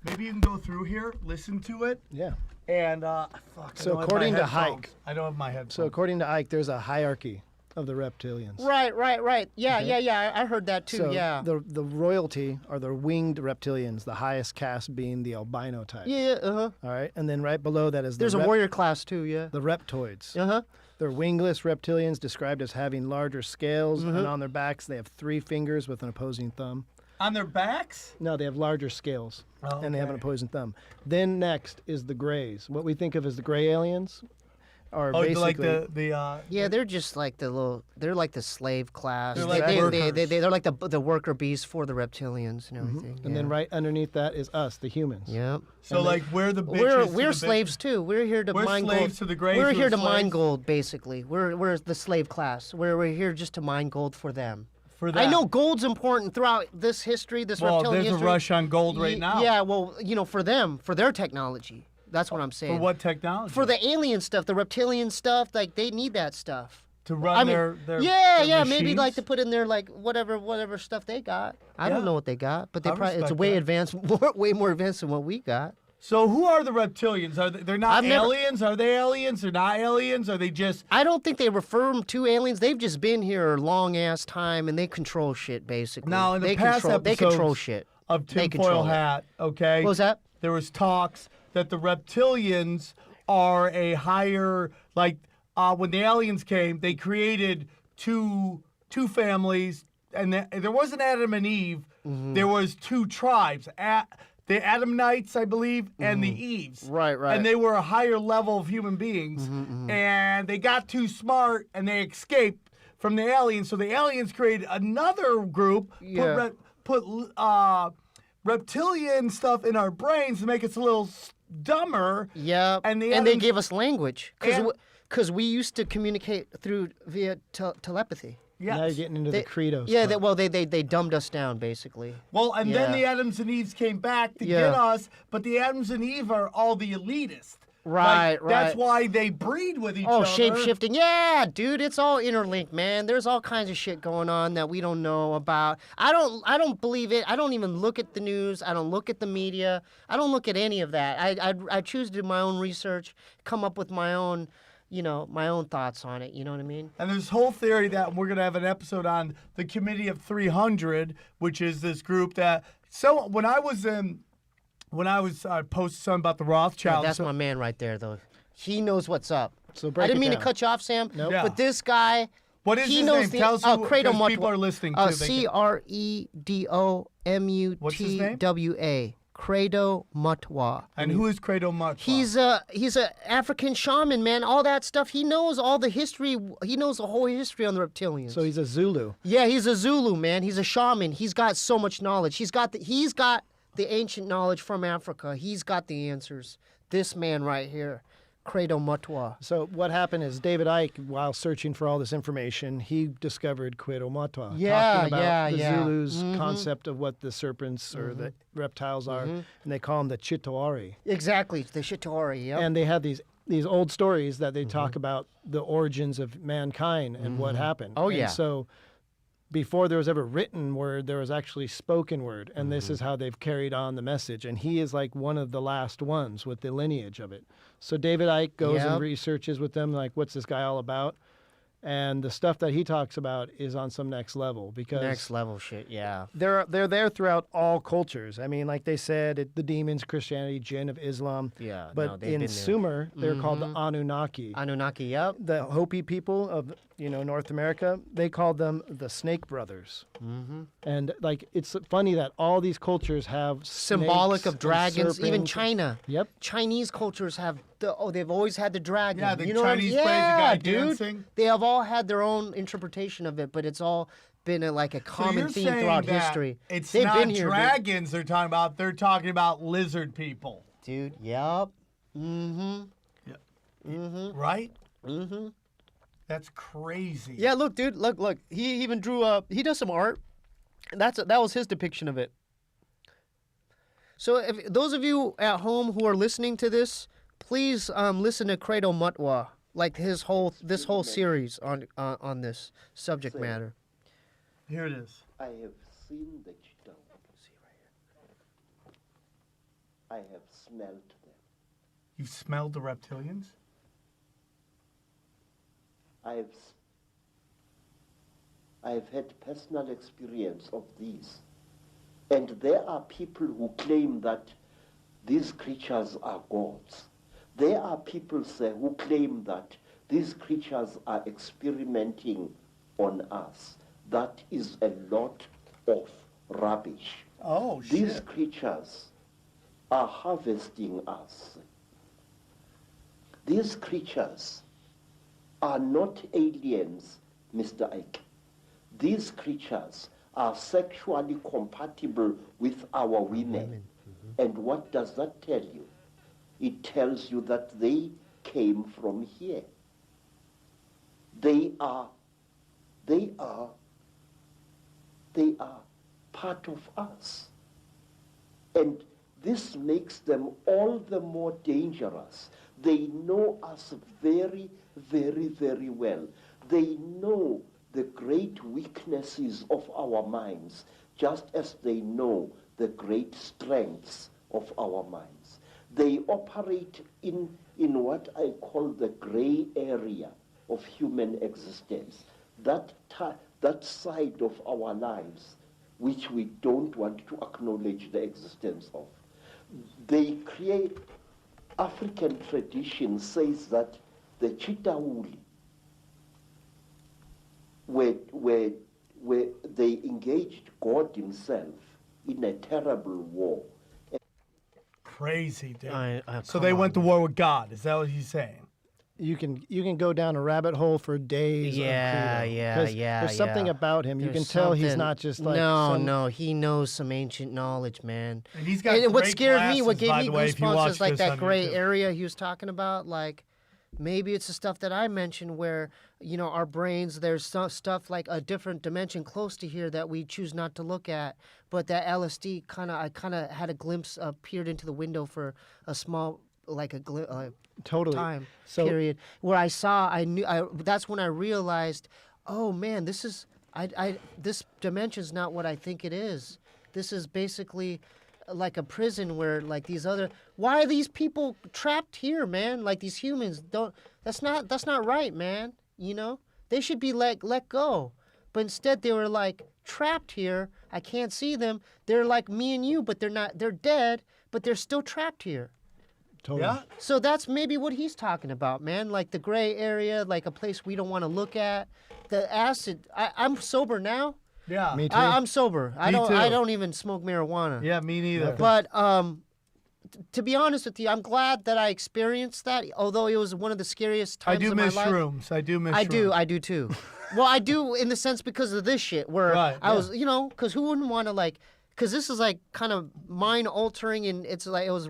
maybe you can go through here, listen to it, Yeah. and I So don't have according my to headphones. Hike- I don't have my headphones. So according to Ike, there's a hierarchy of the reptilians. Right. Yeah. I heard that too. So Yeah. the royalty are the winged reptilians, the highest caste being the albino type. Yeah. All right, and then right below that is There's a warrior class too. Yeah. the reptoids. Uh huh. They're wingless reptilians described as having larger scales, Mm-hmm. and on their backs they have 3 fingers with an opposing thumb. On their backs? No, they have larger scales, Oh, and they have an okay. opposing thumb. Then next is the grays. What we think of as the gray aliens are Oh, basically like the Yeah, they're just like they're like the slave class. They're like they're workers. like the worker bees for the reptilians and everything. and then right underneath that is us, the humans. Yep. So like we're the bitches. We're slaves too. We're here to We're mine slaves gold. to the Greys We're who here are to mine slaves? gold, basically. We're the slave class. We're here just to mine gold for them. For that. I know gold's important throughout this history, this Well, reptilian there's a history. rush on gold right now. Yeah, well, for them, for their technology. That's what I'm saying. For what technology? For the alien stuff, the reptilian stuff, like they need that stuff. to run I mean, their yeah, maybe like machines? to put in there like whatever stuff they got. I Yeah. don't know what they got, but they I probably it's respect way that. advanced, way more advanced than what we got. So who are the reptilians? Are they're not I've never- aliens? Are they aliens? They're not aliens? Are they just? I don't think they refer them to aliens. They've just been here a long ass time, and they control shit basically. Now in the they past control, they episodes control shit. of They tinfoil control it. hat, okay? What was that? There was talks that the reptilians are a higher, like when the aliens came, they created two families, and there wasn't Adam and Eve. Mm-hmm. There was 2 tribes, the Adamites, I believe, and the Eves. Mm-hmm. Right. And they were a higher level of human beings, and they got too smart, and they escaped from the aliens. So the aliens created another group, Yeah. put reptilian stuff in our brains to make us a little dumber. Yeah, And the they aliens- gave us language And- because we used to communicate via telepathy. Yes. Now you're getting into the credo Yeah, stuff. they dumbed us down basically. Well, and then Yeah. the Adams and Eves came back to Yeah. get us, but the Adams and Eve are all the elitist. Right, That's right. why they breed with each Oh, other. shape shifting. Yeah, dude, it's all interlinked, man. There's all kinds of shit going on that we don't know about. I don't believe it. I don't even look at the news. I don't look at the media. I don't look at any of that. I choose to do my own research, come up with my own, my own thoughts on it. You know what I mean? And there's this whole theory that we're going to have an episode on the Committee of 300, which is this group that. So when I posted something about the Yeah, Rothschilds. that's my man right there, though. He knows what's up. So I break didn't it mean to down. cut you off, Sam. Nope. Yeah. But this guy. What is he his knows name? The, Tell us who, Credo because people Mutwa. are listening to. They can- CREDOMUTWA. Credo Mutwa. And who is Credo Mutwa? He's a African shaman, man. All that stuff. He knows all the history. He knows the whole history on the reptilians. So he's a Zulu. Yeah, he's a Zulu, man. He's a shaman. He's got so much knowledge. He's got the ancient knowledge from Africa. He's got the answers. This man right here, Credo Mutwa. So what happened is David Icke, while searching for all this information, he discovered Quedo Matwa, Yeah, talking about the yeah. Zulus' concept of what the serpents or the reptiles are, and they call them the Chitauri. Exactly, the Shitori. Yep. And they have these old stories that they talk about the origins of mankind and what happened. Oh, And yeah. so before there was ever written word, there was actually spoken word, and this is how they've carried on the message. And he is like one of the last ones with the lineage of it. So David Icke goes Yep. and researches with them, like, what's this guy all about? And the stuff that he talks about is on some next level because Next level shit, yeah. they're there throughout all cultures. I mean, like they said, the demons, Christianity, jinn of Islam. Yeah, But no, they've in been there. Sumer, they're called the Anunnaki. Anunnaki, yep. The Hopi people of North America, they called them the Snake Brothers. And like it's funny that all these cultures have Symbolic snakes of and dragons. Even serpents. China. Yep. Chinese cultures have they've always had the dragon. Yeah, the you know what I Chinese mean? play the Yeah, guy dude. dancing. They have all had their own interpretation of it, but it's all been like a So common you're theme saying throughout that history. It's They've not been here, dragons they're talking about. They're talking about lizard people, dude. Yep. right? Mm-hmm. That's crazy. Yeah, look, dude. Look. He even drew he does some art. That was his depiction of it. So if those of you at home who are listening to this, please listen to Credo Mutwa, like this whole series on this subject matter. Here it is. I have seen the cheetah. See right here. I have smelled them. You smelled the reptilians? I have had personal experience of these. And there are people who claim that these creatures are gods. There are people who claim that these creatures are experimenting on us. That is a lot of rubbish. Oh, These shit. creatures are harvesting us. These creatures are not aliens, Mr. Ike. These creatures are sexually compatible with our women. And what does that tell you? It tells you that they came from here. They are part of us. And this makes them all the more dangerous. They know us very, very, very well. They know the great weaknesses of our minds, just as they know the great strengths of our minds. They operate in what I call the gray area of human existence, that side of our lives which we don't want to acknowledge the existence of. They create, African tradition says that the Chitauli, where they engaged God himself in a terrible war. Crazy, dude. So come they on, went to war with God. Is that what he's saying? You can go down a rabbit hole for days. Yeah, of Credo, yeah, 'cause yeah, There's something yeah. about him. You There's can tell he's something- not just like no, he knows some ancient knowledge, man. And he's got what great scared me, what glasses, gave by me the way, if you goosebumps watch is like this that on gray YouTube. area he was talking about. Like maybe it's the stuff that I mentioned, where our brains, there's some stuff like a different dimension close to here that we choose not to look at. But that LSD I kind of had a glimpse, peered into the window for a small Totally. time So- period where that's when I realized, oh man, this dimension's not what I think it is. This is basically like a prison where like why are these people trapped here, man? Like these humans that's not right, man. You know, they should be let go. But instead they were like trapped here. I can't see them. They're like me and you, but they're dead, but they're still trapped here. Totally. Yeah. So that's maybe what he's talking about, man. Like the gray area, like a place we don't want to look at. The acid. I'm sober now. Yeah. Me too. I'm sober. I Me too. don't even smoke marijuana. Yeah, me neither. But to be honest with you, I'm glad that I experienced that. Although it was one of the scariest I times do of my miss life. shrooms. I do miss I shrooms. do too. Well, I do in the sense because of this shit where Right, I was, because who wouldn't want to like. Because this is like kind of mind altering, and it's like it was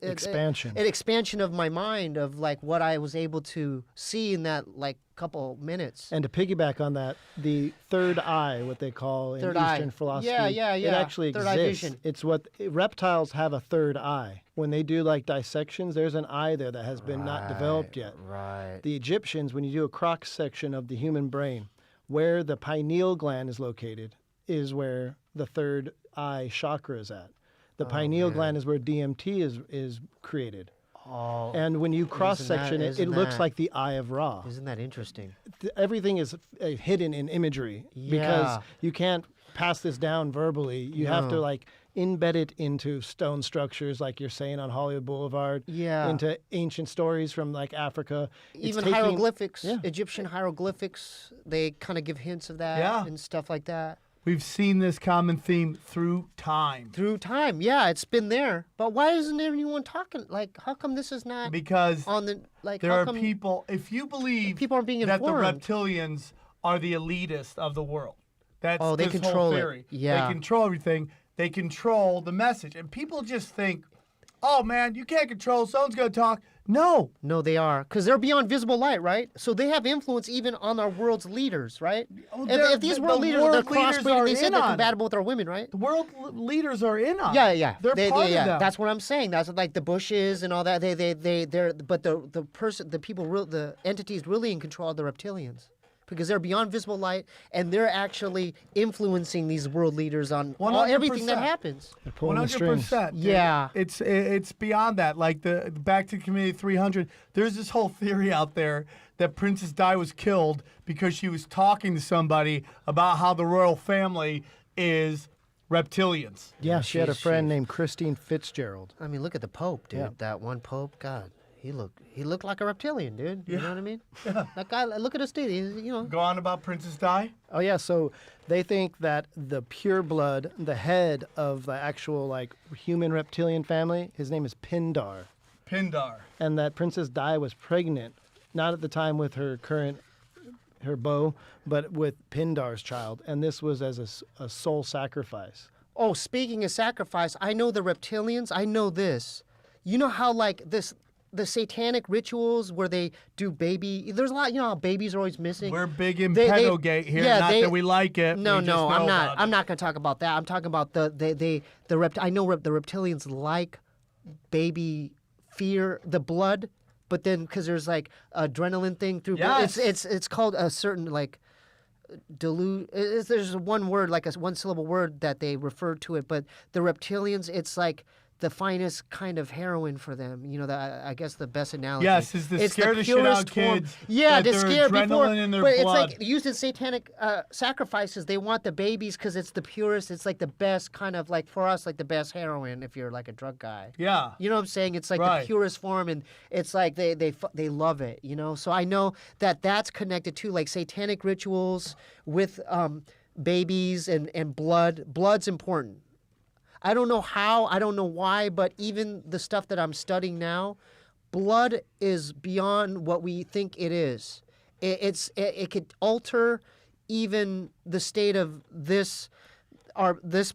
Expansion. an expansion of my mind of like what I was able to see in that like couple minutes. And to piggyback on that, the third eye, what they call in Third eye. Eastern philosophy, Yeah. it actually Third eye exists. vision. It's what reptiles have a third eye. When they do like dissections, there's an eye there that has been not developed yet. Right. The Egyptians, when you do a cross section of the human brain, where the pineal gland is located is where the third eye chakra is at. The pineal gland is where DMT is created. Oh. And when you cross section it, it isn't looks that- like the eye of Ra. Isn't that interesting? Everything is hidden in imagery because Yeah. you can't pass this down verbally. You have to No. like embed it into stone structures, like you're saying on Hollywood Boulevard. Yeah. Into ancient stories from like Africa. It's Even taking- hieroglyphics, Yeah. Egyptian hieroglyphics, they kind of give hints of that Yeah. and stuff like that. We've seen this common theme through time. Through time, yeah, it's been there. But why isn't anyone talking? Like, how come this is not Because on the like? there how are come people, if you believe people aren't being that the informed? reptilians are the elitist of the world, that's Oh, they this control whole it. theory. Yeah. They control everything. They control the message. And people just think, oh man, you can't control, someone's going to talk. No. No, they are, because they're beyond visible light, right? So they have influence even on our world's leaders, right? Oh, If these the world leaders, world they're leaders crossbreeding. are They said in they're on it. compatible with our women, right? The world leaders are in on Yeah, it. yeah. They're part of them. That's what I'm saying. That's like the Bushes and all that. They're but the entities really in control of the reptilians. Because they're beyond visible light, and they're actually influencing these world leaders on everything that 100%. happens. They're pulling the strings. 100%. dude. Yeah. It's beyond that. Like the back to Community 300. There's this whole theory out there that Princess Di was killed because she was talking to somebody about how the royal family is reptilians. Yeah, she had a She's- friend named Christine Fitzgerald. I mean, look at the Pope, dude. Yeah. That one Pope, God, he looked like a reptilian, dude. You know what I mean? That guy, look at his teeth. He's, Go on about Princess Di. Oh yeah, so they think that the pure blood, the head of the actual like human reptilian family, his name is Pindar, Pindar. and that Princess Di was pregnant, not at the time with her beau, but with Pindar's child, and this was as a soul sacrifice. Oh, speaking of sacrifice, I know the reptilians. I know this. You know how like the satanic rituals where they do baby. There's a lot. You know how babies are always missing. We're big in They- pedogate here. yeah, not they- that we like it. No, we just no, know I'm not. about it. I'm not going to talk about that. I'm talking about the I know the reptilians like baby fear the blood, but then because there's like adrenaline thing through. Yes. It's called a certain like there's one word like a one syllable word that they refer to it, but the reptilians, it's like the finest kind of heroin for them. You know, I guess the best analogy. Yes, is to It's scare the shit out of purest form. kids Yeah, that to their scare before. adrenaline in their But blood. it's like used in satanic sacrifices. They want the babies because it's the purest. It's like the best kind of like for us, like the best heroin if you're like a drug guy. Yeah. You know what I'm saying? It's like Right. the purest form, and it's like they love it. You know, so I know that that's connected to like satanic rituals with babies and blood. Blood's important. I don't know how, I don't know why, but even the stuff that I'm studying now, blood is beyond what we think it is. It could alter even the state of this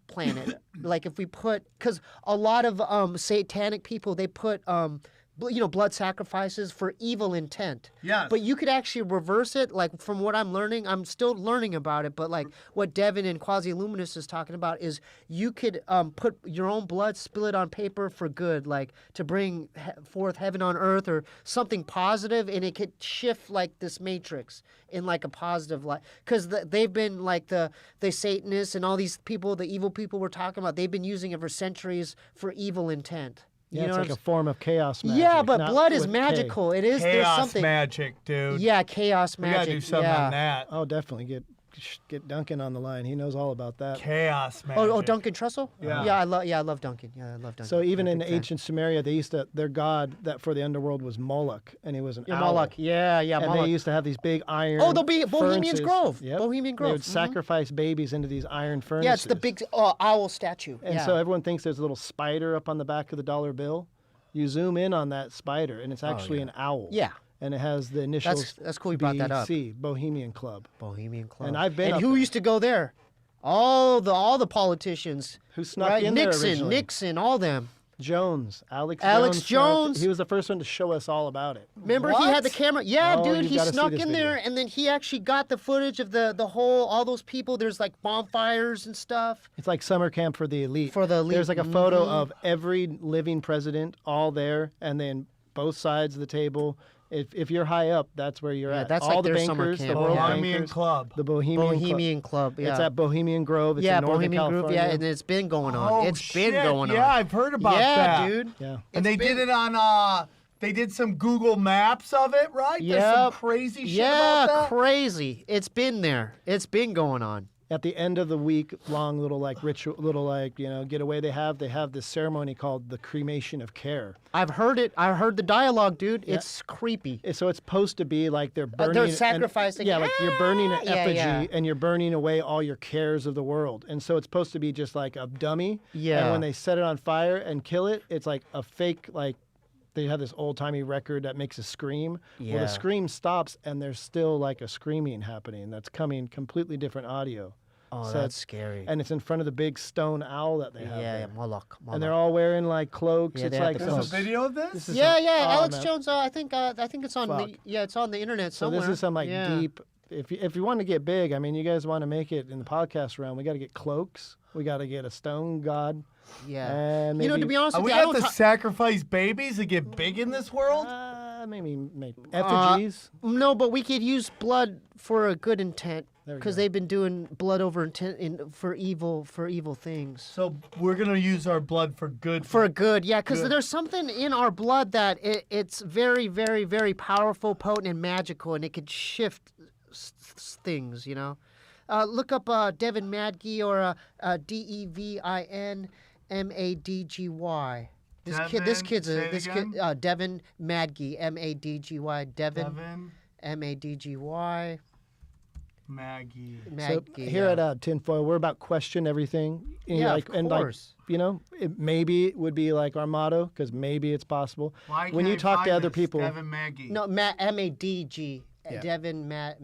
planet. Like if we put, because a lot of satanic people, they put blood sacrifices for evil intent. Yes. But you could actually reverse it. Like from what I'm learning, I'm still learning about it. But like what Devin and Quasi Luminous is talking about is you could put your own blood, spill it on paper for good, like to bring forth heaven on earth or something positive, and it could shift like this matrix in like a positive light. Because they've been like the Satanists and all these people, the evil people we're talking about, they've been using it for centuries for evil intent. Yeah, You know it's what like I'm a form of chaos magic. Yeah, but not blood is with K. magical. It is. There's Chaos something. magic, dude. Yeah, chaos We magic. gotta do something yeah. on that. Oh, definitely get Duncan on the line. He knows all about that. Chaos magic. Oh, Duncan Trussell. Yeah. Yeah, I love Duncan. Yeah, I love Duncan. So even I'm a in big fan. ancient Sumeria, their god that for the underworld was Moloch, and he was an Yeah, owl. Moloch. Yeah, And Moloch. they used to have these big iron. Oh, Bohemian's furnaces. Grove. Yep. Bohemian They Grove. would sacrifice babies into these iron furnaces. Yeah, it's the big owl statue. And yeah. so everyone thinks there's a little spider up on the back of the dollar bill. You zoom in on that spider, and it's actually an owl. Yeah. And it has the initials. That's cool you brought that up. BC, Bohemian Club. Bohemian Club. And I've been And up who there. used to go there? All the politicians. Who snuck right? in there Nixon, originally. Nixon, all them. Alex Jones. snuck- He was the first one to show us all about it. Remember he had the camera? Yeah, Oh, dude, you've he gotta see snuck this in there video. and then he actually got the footage of the whole all those people. There's like bonfires and stuff. It's like summer camp for the elite. For the elite, There's like a photo of every living president all there, and then both sides of the table. If you're high up, that's where you're Yeah, at. that's all like the their summer bankers, camp, the world yeah. Bohemian bankers, Club. the Bohemian Club, yeah. It's at Bohemian Grove. It's yeah, in Northern Bohemian California. Grove, yeah, and it's been going on. Oh, It's been shit. going on. Yeah, I've heard about yeah, that. dude. Yeah. And they did it on, they did some Google Maps of it, right? There's some Yep. crazy shit Yeah, about that. crazy. It's been there. It's been going on. At the end of the week long little like ritual, little like getaway they have this ceremony called the cremation of care. I've heard it. I heard the dialogue, dude. It's creepy. So it's supposed to be like they're burning. They're sacrificing. Yeah, like you're burning an Yeah, effigy yeah. and you're burning away all your cares of the world. And so it's supposed to be just like a dummy. Yeah. And when they set it on fire and kill it, it's like a fake like. They have this old-timey record that makes a scream. Well, Yeah. the scream stops, and there's still like a screaming happening that's coming completely different audio. Oh, So that's it's- scary. And it's in front of the big stone owl that they have yeah, there. Moloch. And they're all wearing like cloaks. Yeah, it's they have like the There's clothes. a video of this? This is Yeah, some- yeah. oh, Alex man. Jones. I think it's on Fuck. it's on the internet So somewhere. this is some like Yeah. deep. If you want to get big, I mean, you guys want to make it in the podcast realm. We got to get cloaks. We got to get a stone god. Yeah. And You know, to maybe- be honest with We you, I have don't to ta- sacrifice babies to get big in this world? Maybe effigies. No, but we could use blood for a good intent There we because go. they've been doing blood over intent for evil things. So we're going to use our blood for good. For good, yeah, because Good. there's something in our blood that it's very, very, very powerful, potent, and magical, and it could shift things, you know. Look up Devin Madgy or Devin Madgy. This kid's say it again? Devin Madgy, Madgy, Devin Devin Madgy. Maggie. So Madgy, here yeah. at Tinfoil, we're about question everything. And Yeah, like, of and course. maybe it would be like our motto because maybe it's possible. Why When can't you I talk to find other this? people, Devin Maggie. No, Madg. Yeah. Devin Mad.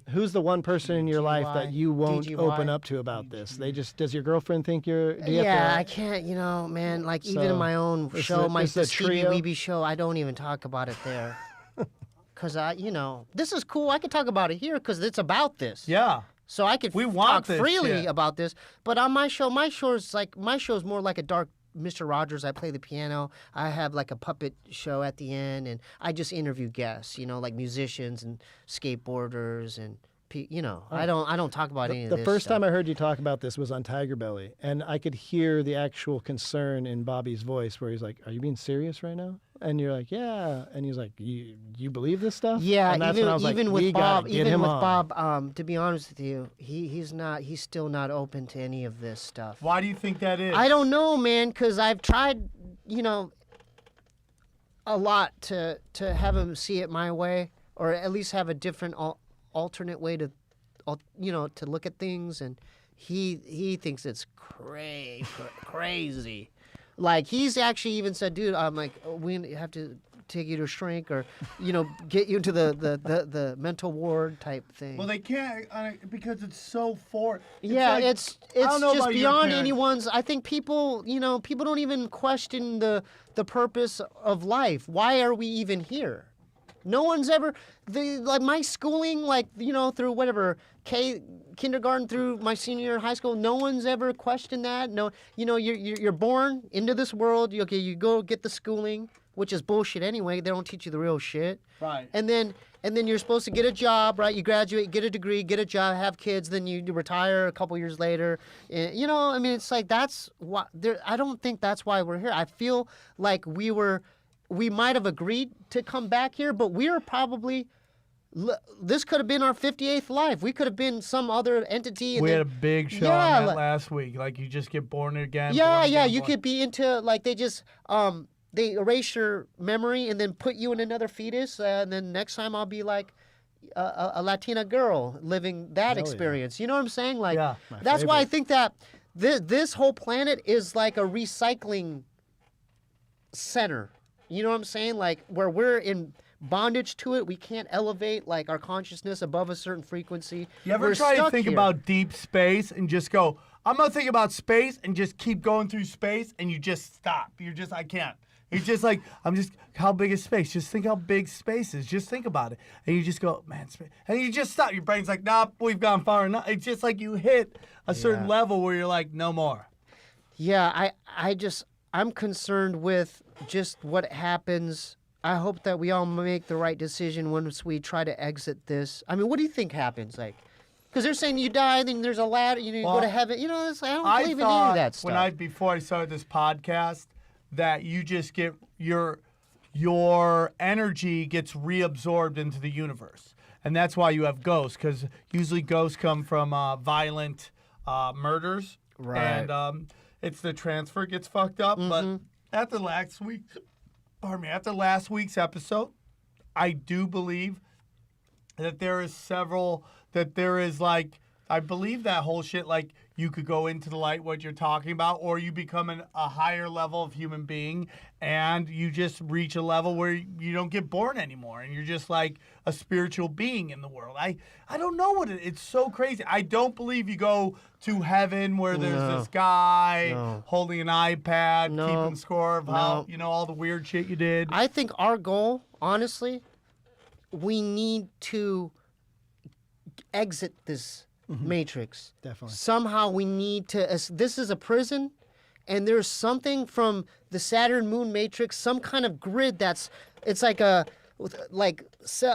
who's the one person in your life that you won't DGY. open up to about this? Does your girlfriend think you're? Do you have Yeah, to- I can't. You know, man. Like even So, in my own this is show, a- my this is a Stevie trio? Weeby show, I don't even talk about it there. Cause this is cool. I could talk about it here because it's about this. Yeah. So I could We want talk this freely shit. about this. But on my show is more like a dark Mr. Rogers. I play the piano. I have like a puppet show at the end, and I just interview guests. You know, like musicians and skateboarders and. I don't talk about any of The this. first stuff. time I heard you talk about this was on Tiger Belly, and I could hear the actual concern in Bobby's voice, where he's like, "Are you being serious right now?" And you're like, "Yeah," and he's like, "You believe this stuff?" Yeah, and that's when I was even like, with "We Bob, gotta get him on." to be honest with you, he's still not open to any of this stuff. Why do you think that is? I don't know, man, because I've tried, a lot to have him see it my way, or at least have a different alternate way to look at things, and he thinks it's crazy. Like he's actually even said, dude, I'm like, we have to take you to a shrink or, get you into the mental ward type thing. Well, they can't because it's so foreign. Yeah, like- it's I don't know just about your beyond parents. anyone's. I think people don't even question the purpose of life. Why are we even here? No one's ever like my schooling, through whatever kindergarten through my senior year of high school. No one's ever questioned that. No, you're born into this world. You go get the schooling, which is bullshit anyway. They don't teach you the real shit. Right. And then you're supposed to get a job, right? You graduate, get a degree, get a job, have kids, then you retire a couple years later. It's like that's what. I don't think that's why we're here. I feel like we might have agreed to come back here, but we are probably. This could have been our 58th life. We could have been some other entity. And We then, had a big show on that last week. Like you just get born again. Yeah, born yeah. again, You born- could be into they just they erase your memory and then put you in another fetus, and then next time I'll be like a Latina girl living that experience. You know what I'm saying? Like Yeah. that's why I think that this whole planet is like a recycling center. You know what I'm saying? Like where we're in bondage to it, we can't elevate like our consciousness above a certain frequency. You ever We're try to stuck think here. about deep space and just go, I'm gonna think about space and just keep going through space and you just stop. I can't. It's just like, how big is space? Just think how big space is. Just think about it. And you just go, man, space. And you just stop. Your brain's like, nah, we've gone far enough. It's just like you hit a certain level where you're like, no more. Yeah, I'm concerned with just what happens. I hope that we all make the right decision once we try to exit this. I mean, what do you think happens? Like, because they're saying you die, then there's a ladder, you go to heaven. It's like, I don't believe in any of that stuff. Before I started this podcast, that you just get your energy gets reabsorbed into the universe, and that's why you have ghosts. Because usually ghosts come from violent murders, Right. And it's the transfer gets fucked up. But after last week's episode, I do believe that I believe that whole shit, like, you could go into the light, what you're talking about, or you become a higher level of human being, and you just reach a level where you don't get born anymore, and you're just like a spiritual being in the world. I don't know it's so crazy. I don't believe you go to heaven where there's this guy holding an iPad, keeping score of how, all the weird shit you did. I think our goal, honestly, we need to exit this matrix. Definitely. Somehow we need to. This is a prison, and there's something from the Saturn Moon matrix, some kind of grid it's like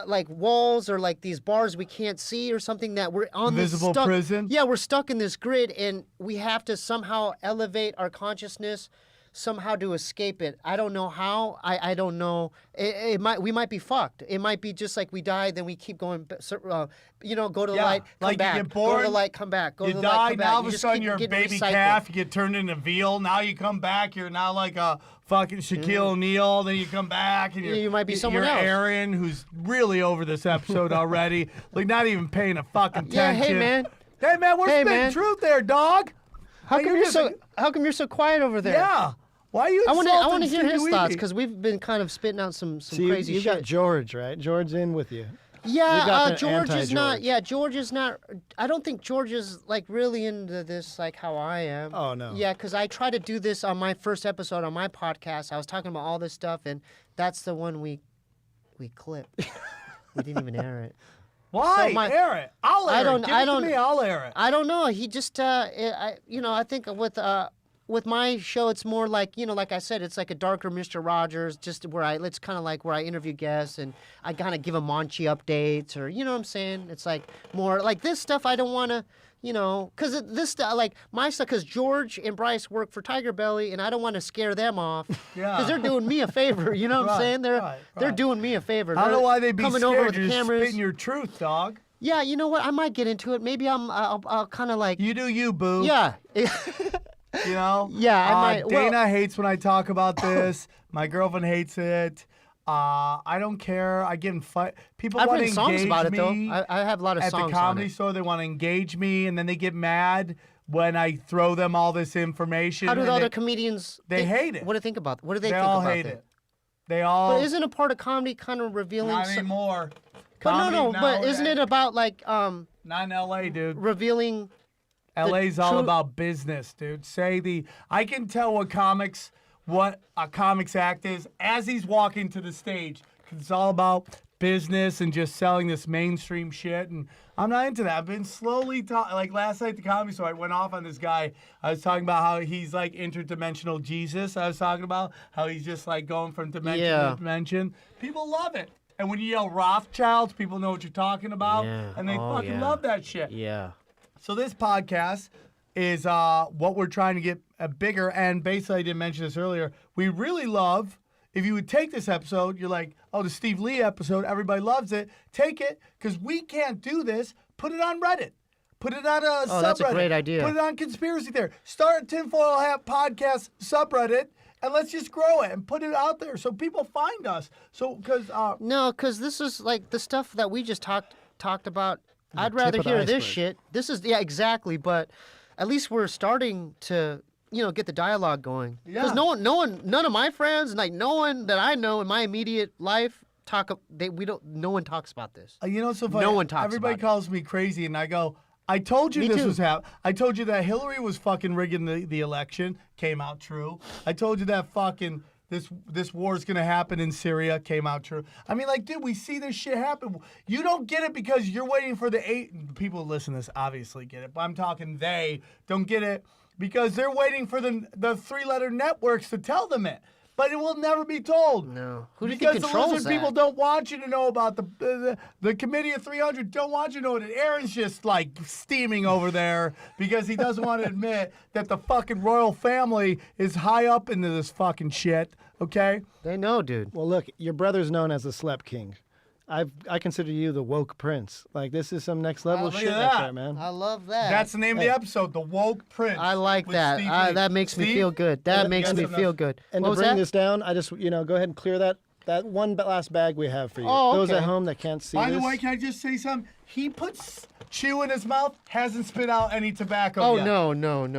like walls or like these bars we can't see or something that we're on this Invisible stuck, prison? Yeah, we're stuck in this grid, and we have to somehow elevate our consciousness. Somehow to escape it. I don't know how. I don't know. We might be fucked. It might be just like we die, then we keep going. Go to the light, come like back. you get Go to the born, light, come back. Go you to the die, light, come back. now all of a just sudden keep you're a getting baby recycled. calf, you get turned into veal, now you come back, you're now like a fucking Shaquille O'Neal, then you come back and You might be someone you're else. Aaron, who's really over this episode already, like not even paying a fucking Yeah, attention. hey man. Hey man, we're Hey, spitting man. truth there, dog. How come you're so quiet over there? Yeah. Why are you I want insulting to hear his Stevie thoughts Weeby? because we've been kind of spitting out some See, crazy you shit. got George, right? George in with you. We Yeah, got the George is not. anti-George. Yeah, George is not. I don't think George is like really into this like how I am. Oh, no. Yeah, because I tried to do this on my first episode on my podcast. I was talking about all this stuff, and that's the one we clipped. We didn't even air it. Why? So air it. I'll air I don't- it. Give I it don't- to me, I'll air it. I don't know. He just, I think with my show, it's more like, like I said, it's like a darker Mr. Rogers, just it's kind of like where I interview guests and I kind of give them Monchi updates or, you know what I'm saying? It's like more like this stuff I don't want to, because this stuff, like my stuff, because George and Bryce work for Tiger Belly and I don't want to scare them off. Yeah. Because they're doing me a favor, you know what I'm Right, saying? They're right. doing me a favor. I don't know why they'd be coming scared. over with You're the just cameras. spitting your truth, dog. Yeah, you know what? I might get into it. Maybe I'll kind of like. You do you, boo. Yeah. You know? Yeah, I might- well- Dana hates when I talk about this. My girlfriend hates it. I don't care. I get in fight. People I've want to written songs engage about it though. me I have a lot of at songs the comedy on it. store. They want to engage me, and then they get mad when I throw them all this information. How do and the they- other comedians? they hate it. What do they think about? What do they They think all about hate that? it. They all. But isn't a part of comedy kind of revealing? Not some- anymore. But Comedy no. now, But isn't it about like Not in L.A., dude. revealing? LA's all true- about business, dude. I can tell what a comics act is as he's walking to the stage. 'Cause it's all about business and just selling this mainstream shit. And I'm not into that. I've been slowly like last night at the Comedy Store, I went off on this guy. I was talking about how he's like interdimensional Jesus. I was talking about how he's just like going from dimension to dimension. People love it. And when you yell Rothschilds, people know what you're talking about. Yeah. And they Oh, fucking yeah. love that shit. Yeah. So this podcast is what we're trying to get bigger. And basically, I didn't mention this earlier. We really love if you would take this episode. You're like, oh, the Steve Lee episode. Everybody loves it. Take it because we can't do this. Put it on Reddit. Put it on a subreddit. Oh, that's a great idea. Put it on Conspiracy Theory. Start a Tinfoil Hat Podcast subreddit. And let's just grow it and put it out there so people find us. So, because No, because this is like the stuff that we just talked about. I'd tip rather of the hear this iceberg. shit. This is exactly. But at least we're starting to get the dialogue going. Because Yeah. none of my friends, like no one that I know in my immediate life no one talks about this. You know, so funny. No one talks Everybody about it. calls me crazy, and I go, I told you Me this too. was happening. I told you that Hillary was fucking rigging the election. Came out true. I told you that fucking this war is gonna happen in Syria. Came out true. I mean, like, dude, we see this shit happen. You don't get it because you're waiting for the people who listen to this obviously get it, but I'm talking they don't get it because they're waiting for the three-letter networks to tell them it. But it will never be told. No. Who do you because think the controls lizard people that? don't want you to know about the Committee of 300. Don't want you to know that Aaron's just like steaming over there because he doesn't want to admit that the fucking royal family is high up into this fucking shit. Okay. They know, dude. Well, look, your brother's known as the Slep King. I consider you the woke prince. Like, this is some next level look shit at right that. there, man. I love that. That's the name of the episode, The Woke Prince. I like with that. Steve Lee. That makes me Steve? feel good. That Yeah, makes yes, me enough. feel good. And What to was bring that? this down, I just, go ahead and clear that one last bag we have for you. Oh, Those okay. at home that can't see By this. the way, can I just say something? He puts chew in his mouth, hasn't spit out any tobacco Oh yet. no.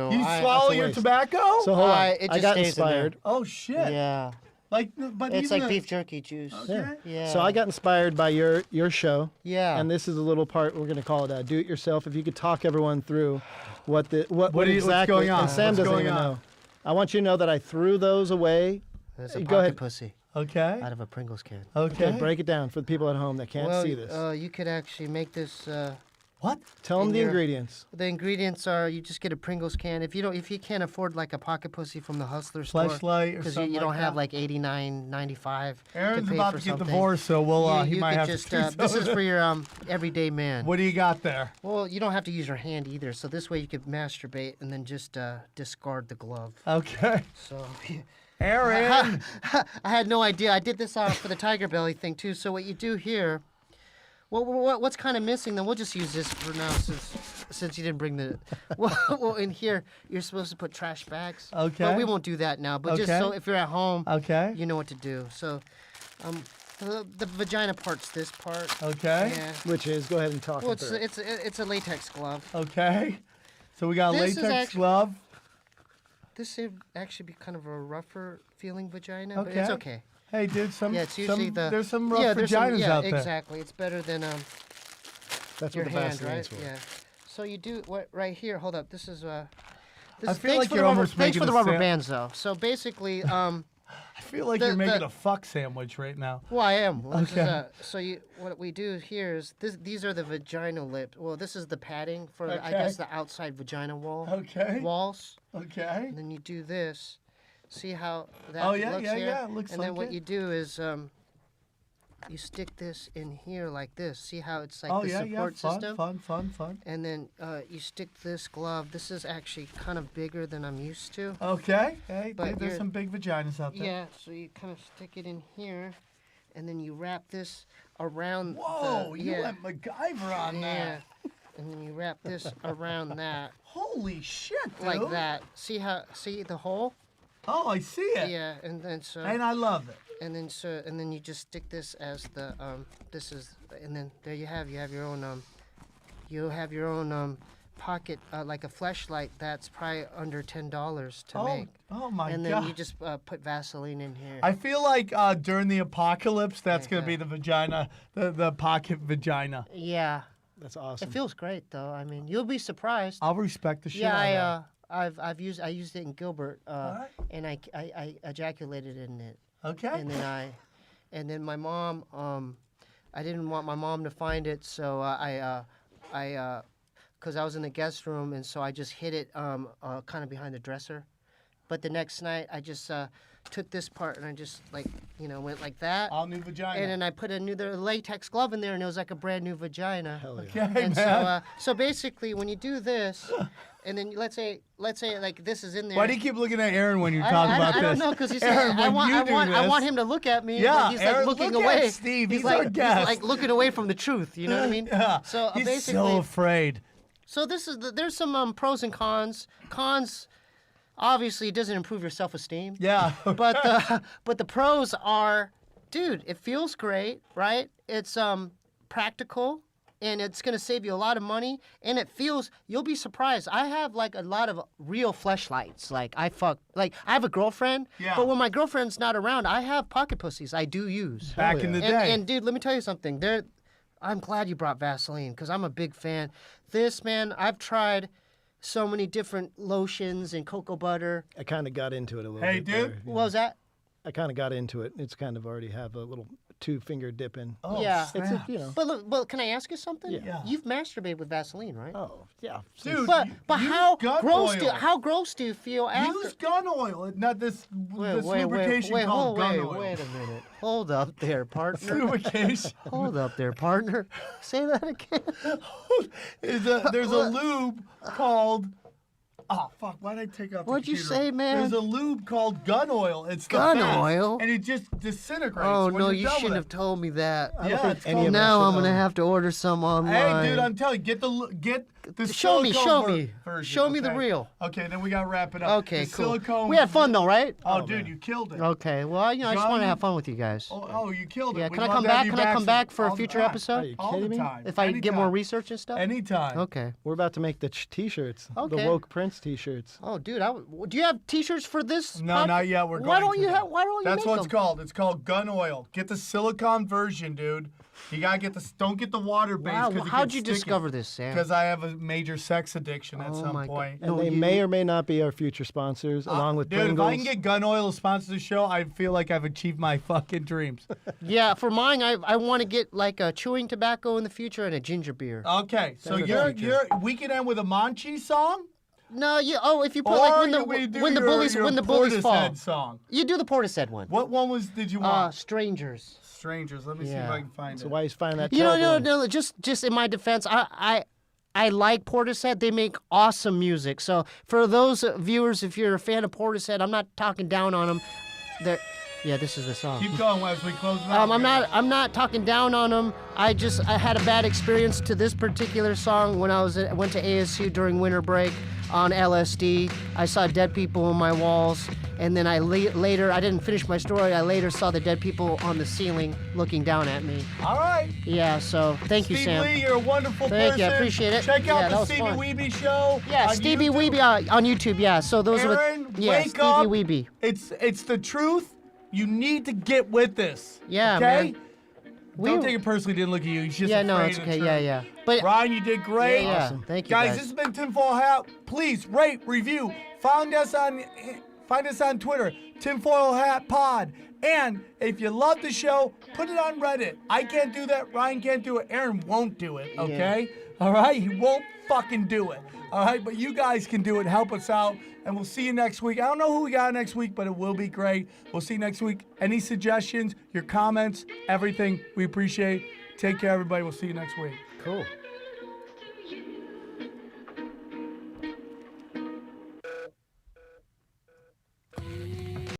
You swallow that's a your waste. tobacco? so hold on. It I just got stays in there. inspired. Oh shit! Yeah. Like, but It's even like the- beef jerky juice. Okay. Yeah. So I got inspired by your show. Yeah. And this is a little part we're going to call it do it yourself. If you could talk everyone through what What what's exactly going on? And Sam What's doesn't going even on? know. I want you to know that I threw those away. There's a Go pocket ahead. pussy Okay. out of a Pringles can. Okay. Okay, break it down for the people at home that can't well, see this. you could actually make this. What? Tell them in the your- ingredients. The ingredients are you just get a Pringles can. If you can't afford like a pocket pussy from the Hustler store, Fleshlight or because something you don't like have that. like $89.95 Aaron's to pay about for to get something. divorced, so we'll he you might could have just, to. this is for your everyday man. What do you got there? Well, you don't have to use your hand either. So this way you could masturbate and then just discard the glove. Okay. So Aaron. I had no idea. I did this for the tiger belly thing too. So what you do here, what's kind of missing? Then we'll just use this for now since you didn't bring the. Well, in here you're supposed to put trash bags. Okay. But we won't do that now. But just Okay. so if you're at home, Okay. you know what to do. So, the vagina part's this part. Okay. Yeah. Which is, go ahead and talk Well, them through. it's a latex glove. Okay. So we got a This is latex actually- glove. This would actually be kind of a rougher feeling vagina, but it's okay. Hey, dude, Yeah, it's usually there's some rough there's vaginas yeah, out there. exactly. It's better than That's your what the hand, Vaseline's right? for. Yeah. So you do what right here? Hold up. This is I This, feel thanks like for you're the rubber, almost thanks making for the a rubber sam- bands though. So basically, I feel like the- you're making the- a fuck sandwich right now. well, I am. Well, this is, Okay. so what we do here is these are the vaginal lips. Well, this is the padding for I Okay. guess the outside vagina wall. Okay. Walls. Okay. And then you do this. See how that Oh, yeah, looks yeah, here? yeah, it looks and then like what it. you do is you stick this in here like this. See how it's like Oh the yeah, support yeah. Fun, system? fun. And then you stick this glove. This is actually kind of bigger than I'm used to. Okay. Hey, But dude, there's you're- some big vaginas out there. Yeah, so you kind of stick it in here, and then you wrap this around. Whoa, the, you yeah, went MacGyver on yeah. that. And then you wrap this around that, Holy shit, dude. like that. See the hole? Oh, I see it. Yeah, and then so. And I love it. And then you just stick this as the this is, and then there you have your own pocket, like a fleshlight that's probably under $10 to make. Oh my And God. then you just put Vaseline in here. I feel like during the apocalypse, that's going to Yeah. be the vagina, the pocket vagina. Yeah. That's awesome. It feels great though. I mean, you'll be surprised. I'll respect the shit Yeah, out of that. I used it in Gilbert, Alright. and I ejaculated in it. Okay. And then my mom, I didn't want my mom to find it, so because I was in the guest room, and so I just hid it kind of behind the dresser. But the next night, I just took this part and I just went like that. All new vagina. And then I put a new latex glove in there, and it was like a brand new vagina. Hell yeah. Okay, And man. so basically, when you do this, and then let's say like this is in there. Why do you keep looking at Aaron when you talk about this? I don't know, because he's Aaron, I when you do want this- him to look at me. Yeah, but he's like Aaron, looking look at away. Steve. He's like our guest. He's like looking away from the truth. You know what I mean? Yeah. So He's basically, so afraid. so this is there's some pros and cons. Cons, obviously, it doesn't improve your self-esteem. Yeah. But the pros are, dude, it feels great, right? It's practical, and it's gonna save you a lot of money, and you'll be surprised. I have like a lot of real fleshlights. Like I have a girlfriend, Yeah. but when my girlfriend's not around, I have pocket pussies I do use. Back in the day. And dude, let me tell you something. I'm glad you brought Vaseline because I'm a big fan. This, man, I've tried so many different lotions and cocoa butter. I kind of got into it a little Hey, bit. dude. there, What was that? I kind of got into it. It's kind of already have a little 2-finger dip in. Oh, Yeah. It's a, you know. But look, can I ask you something? Yeah. You've masturbated with Vaseline, right? Oh yeah. Dude, But use how gun gross oil. how gross do you feel after? Use gun oil, not this lubrication wait, called gun oil. wait a minute. Hold up there, partner. Lubrication. Hold up there, partner. Say that again. There's a lube called. Oh fuck! Why did I take out the What'd you computer? say, man? There's a lube called gun oil. It's the Gun fat, oil? and it just disintegrates. Oh when no, you're you done with shouldn't it. have told me that. Yeah, it's any called. of that Now shit I'm gonna on- have to order some online. Hey, dude, I'm telling you, get the Show me, silicone version. show me the okay? real. Okay, then we gotta wrap it up. Okay, The cool. Silicone. We had fun though, right? Oh, dude, you killed it. Okay. Well, I just want to Gun- have fun with you guys. Oh, you killed it. Yeah, We'd can I love come to have back? you Can I come back for all a the future time. episode? Are you All kidding the me? time. If I get more Anytime. research and stuff? Anytime. Okay. We're about to make the t-shirts. The Okay. woke Prince t-shirts. Oh, dude, do you have T-shirts for this? No, not yet. We're going Why don't to you though. have? Why don't you That's make what it's them? called. It's called gun oil. Get the silicone version, dude. You gotta get the. Don't get the water based. Wow, how'd you discover this, Sam? Because I have a major sex addiction at Oh some my God. point. And No, they you- may or may not be our future sponsors, along with Dude, Pringles. if I can get gun oil to sponsor the show, I feel like I've achieved my fucking dreams. Yeah, for mine, I want to get like a chewing tobacco in the future and a ginger beer. Okay, so That's you're the future. we can end with a Manchi song, No, you. Oh, if you put or like when we do the your, bullies your when the bullies fall, Portishead song. you do the Portishead one. What one did you want? Strangers. Strangers. Let me see if yeah. I can find So it. why he's finding that? You know, terrible no, one? no. Just in my defense, I like Portishead. They make awesome music. So for those viewers, if you're a fan of Portishead, I'm not talking down on them. Yeah, this is the song. Keep going as we close it out. I'm not talking down on them. I had a bad experience to this particular song when I went to ASU during winter break on LSD. I saw dead people on my walls, and then later I didn't finish my story. I later saw the dead people on the ceiling looking down at me. All right. Yeah, so thank you, Steve Sam. Lee, you're a wonderful Thank person. you, I appreciate it. Check Yeah, out that the was Stevie fun. Weeby show. Yeah, on Stevie YouTube. Weeby on YouTube. Yeah, so those Aaron, are yeah, wake Stevie up. Weeby. It's the truth. You need to get with this. Yeah, okay? man. Don't take it personally. Didn't look at you. He's just Yeah, no, afraid it's of the okay. truth. Yeah, yeah. But Ryan, you did great. yeah, awesome. Thank you, guys. guys. This has been Tinfoil Hat. Please rate, review. Find us on Twitter, Tinfoil Hat Pod. And if you love the show, put it on Reddit. I can't do that. Ryan can't do it. Aaron won't do it. Okay. All right. He won't fucking do it. All right. But you guys can do it. Help us out. And we'll see you next week. I don't know who we got next week, but it will be great. We'll see you next week. Any suggestions, your comments, everything, we appreciate. Take care, everybody. We'll see you next week. cool.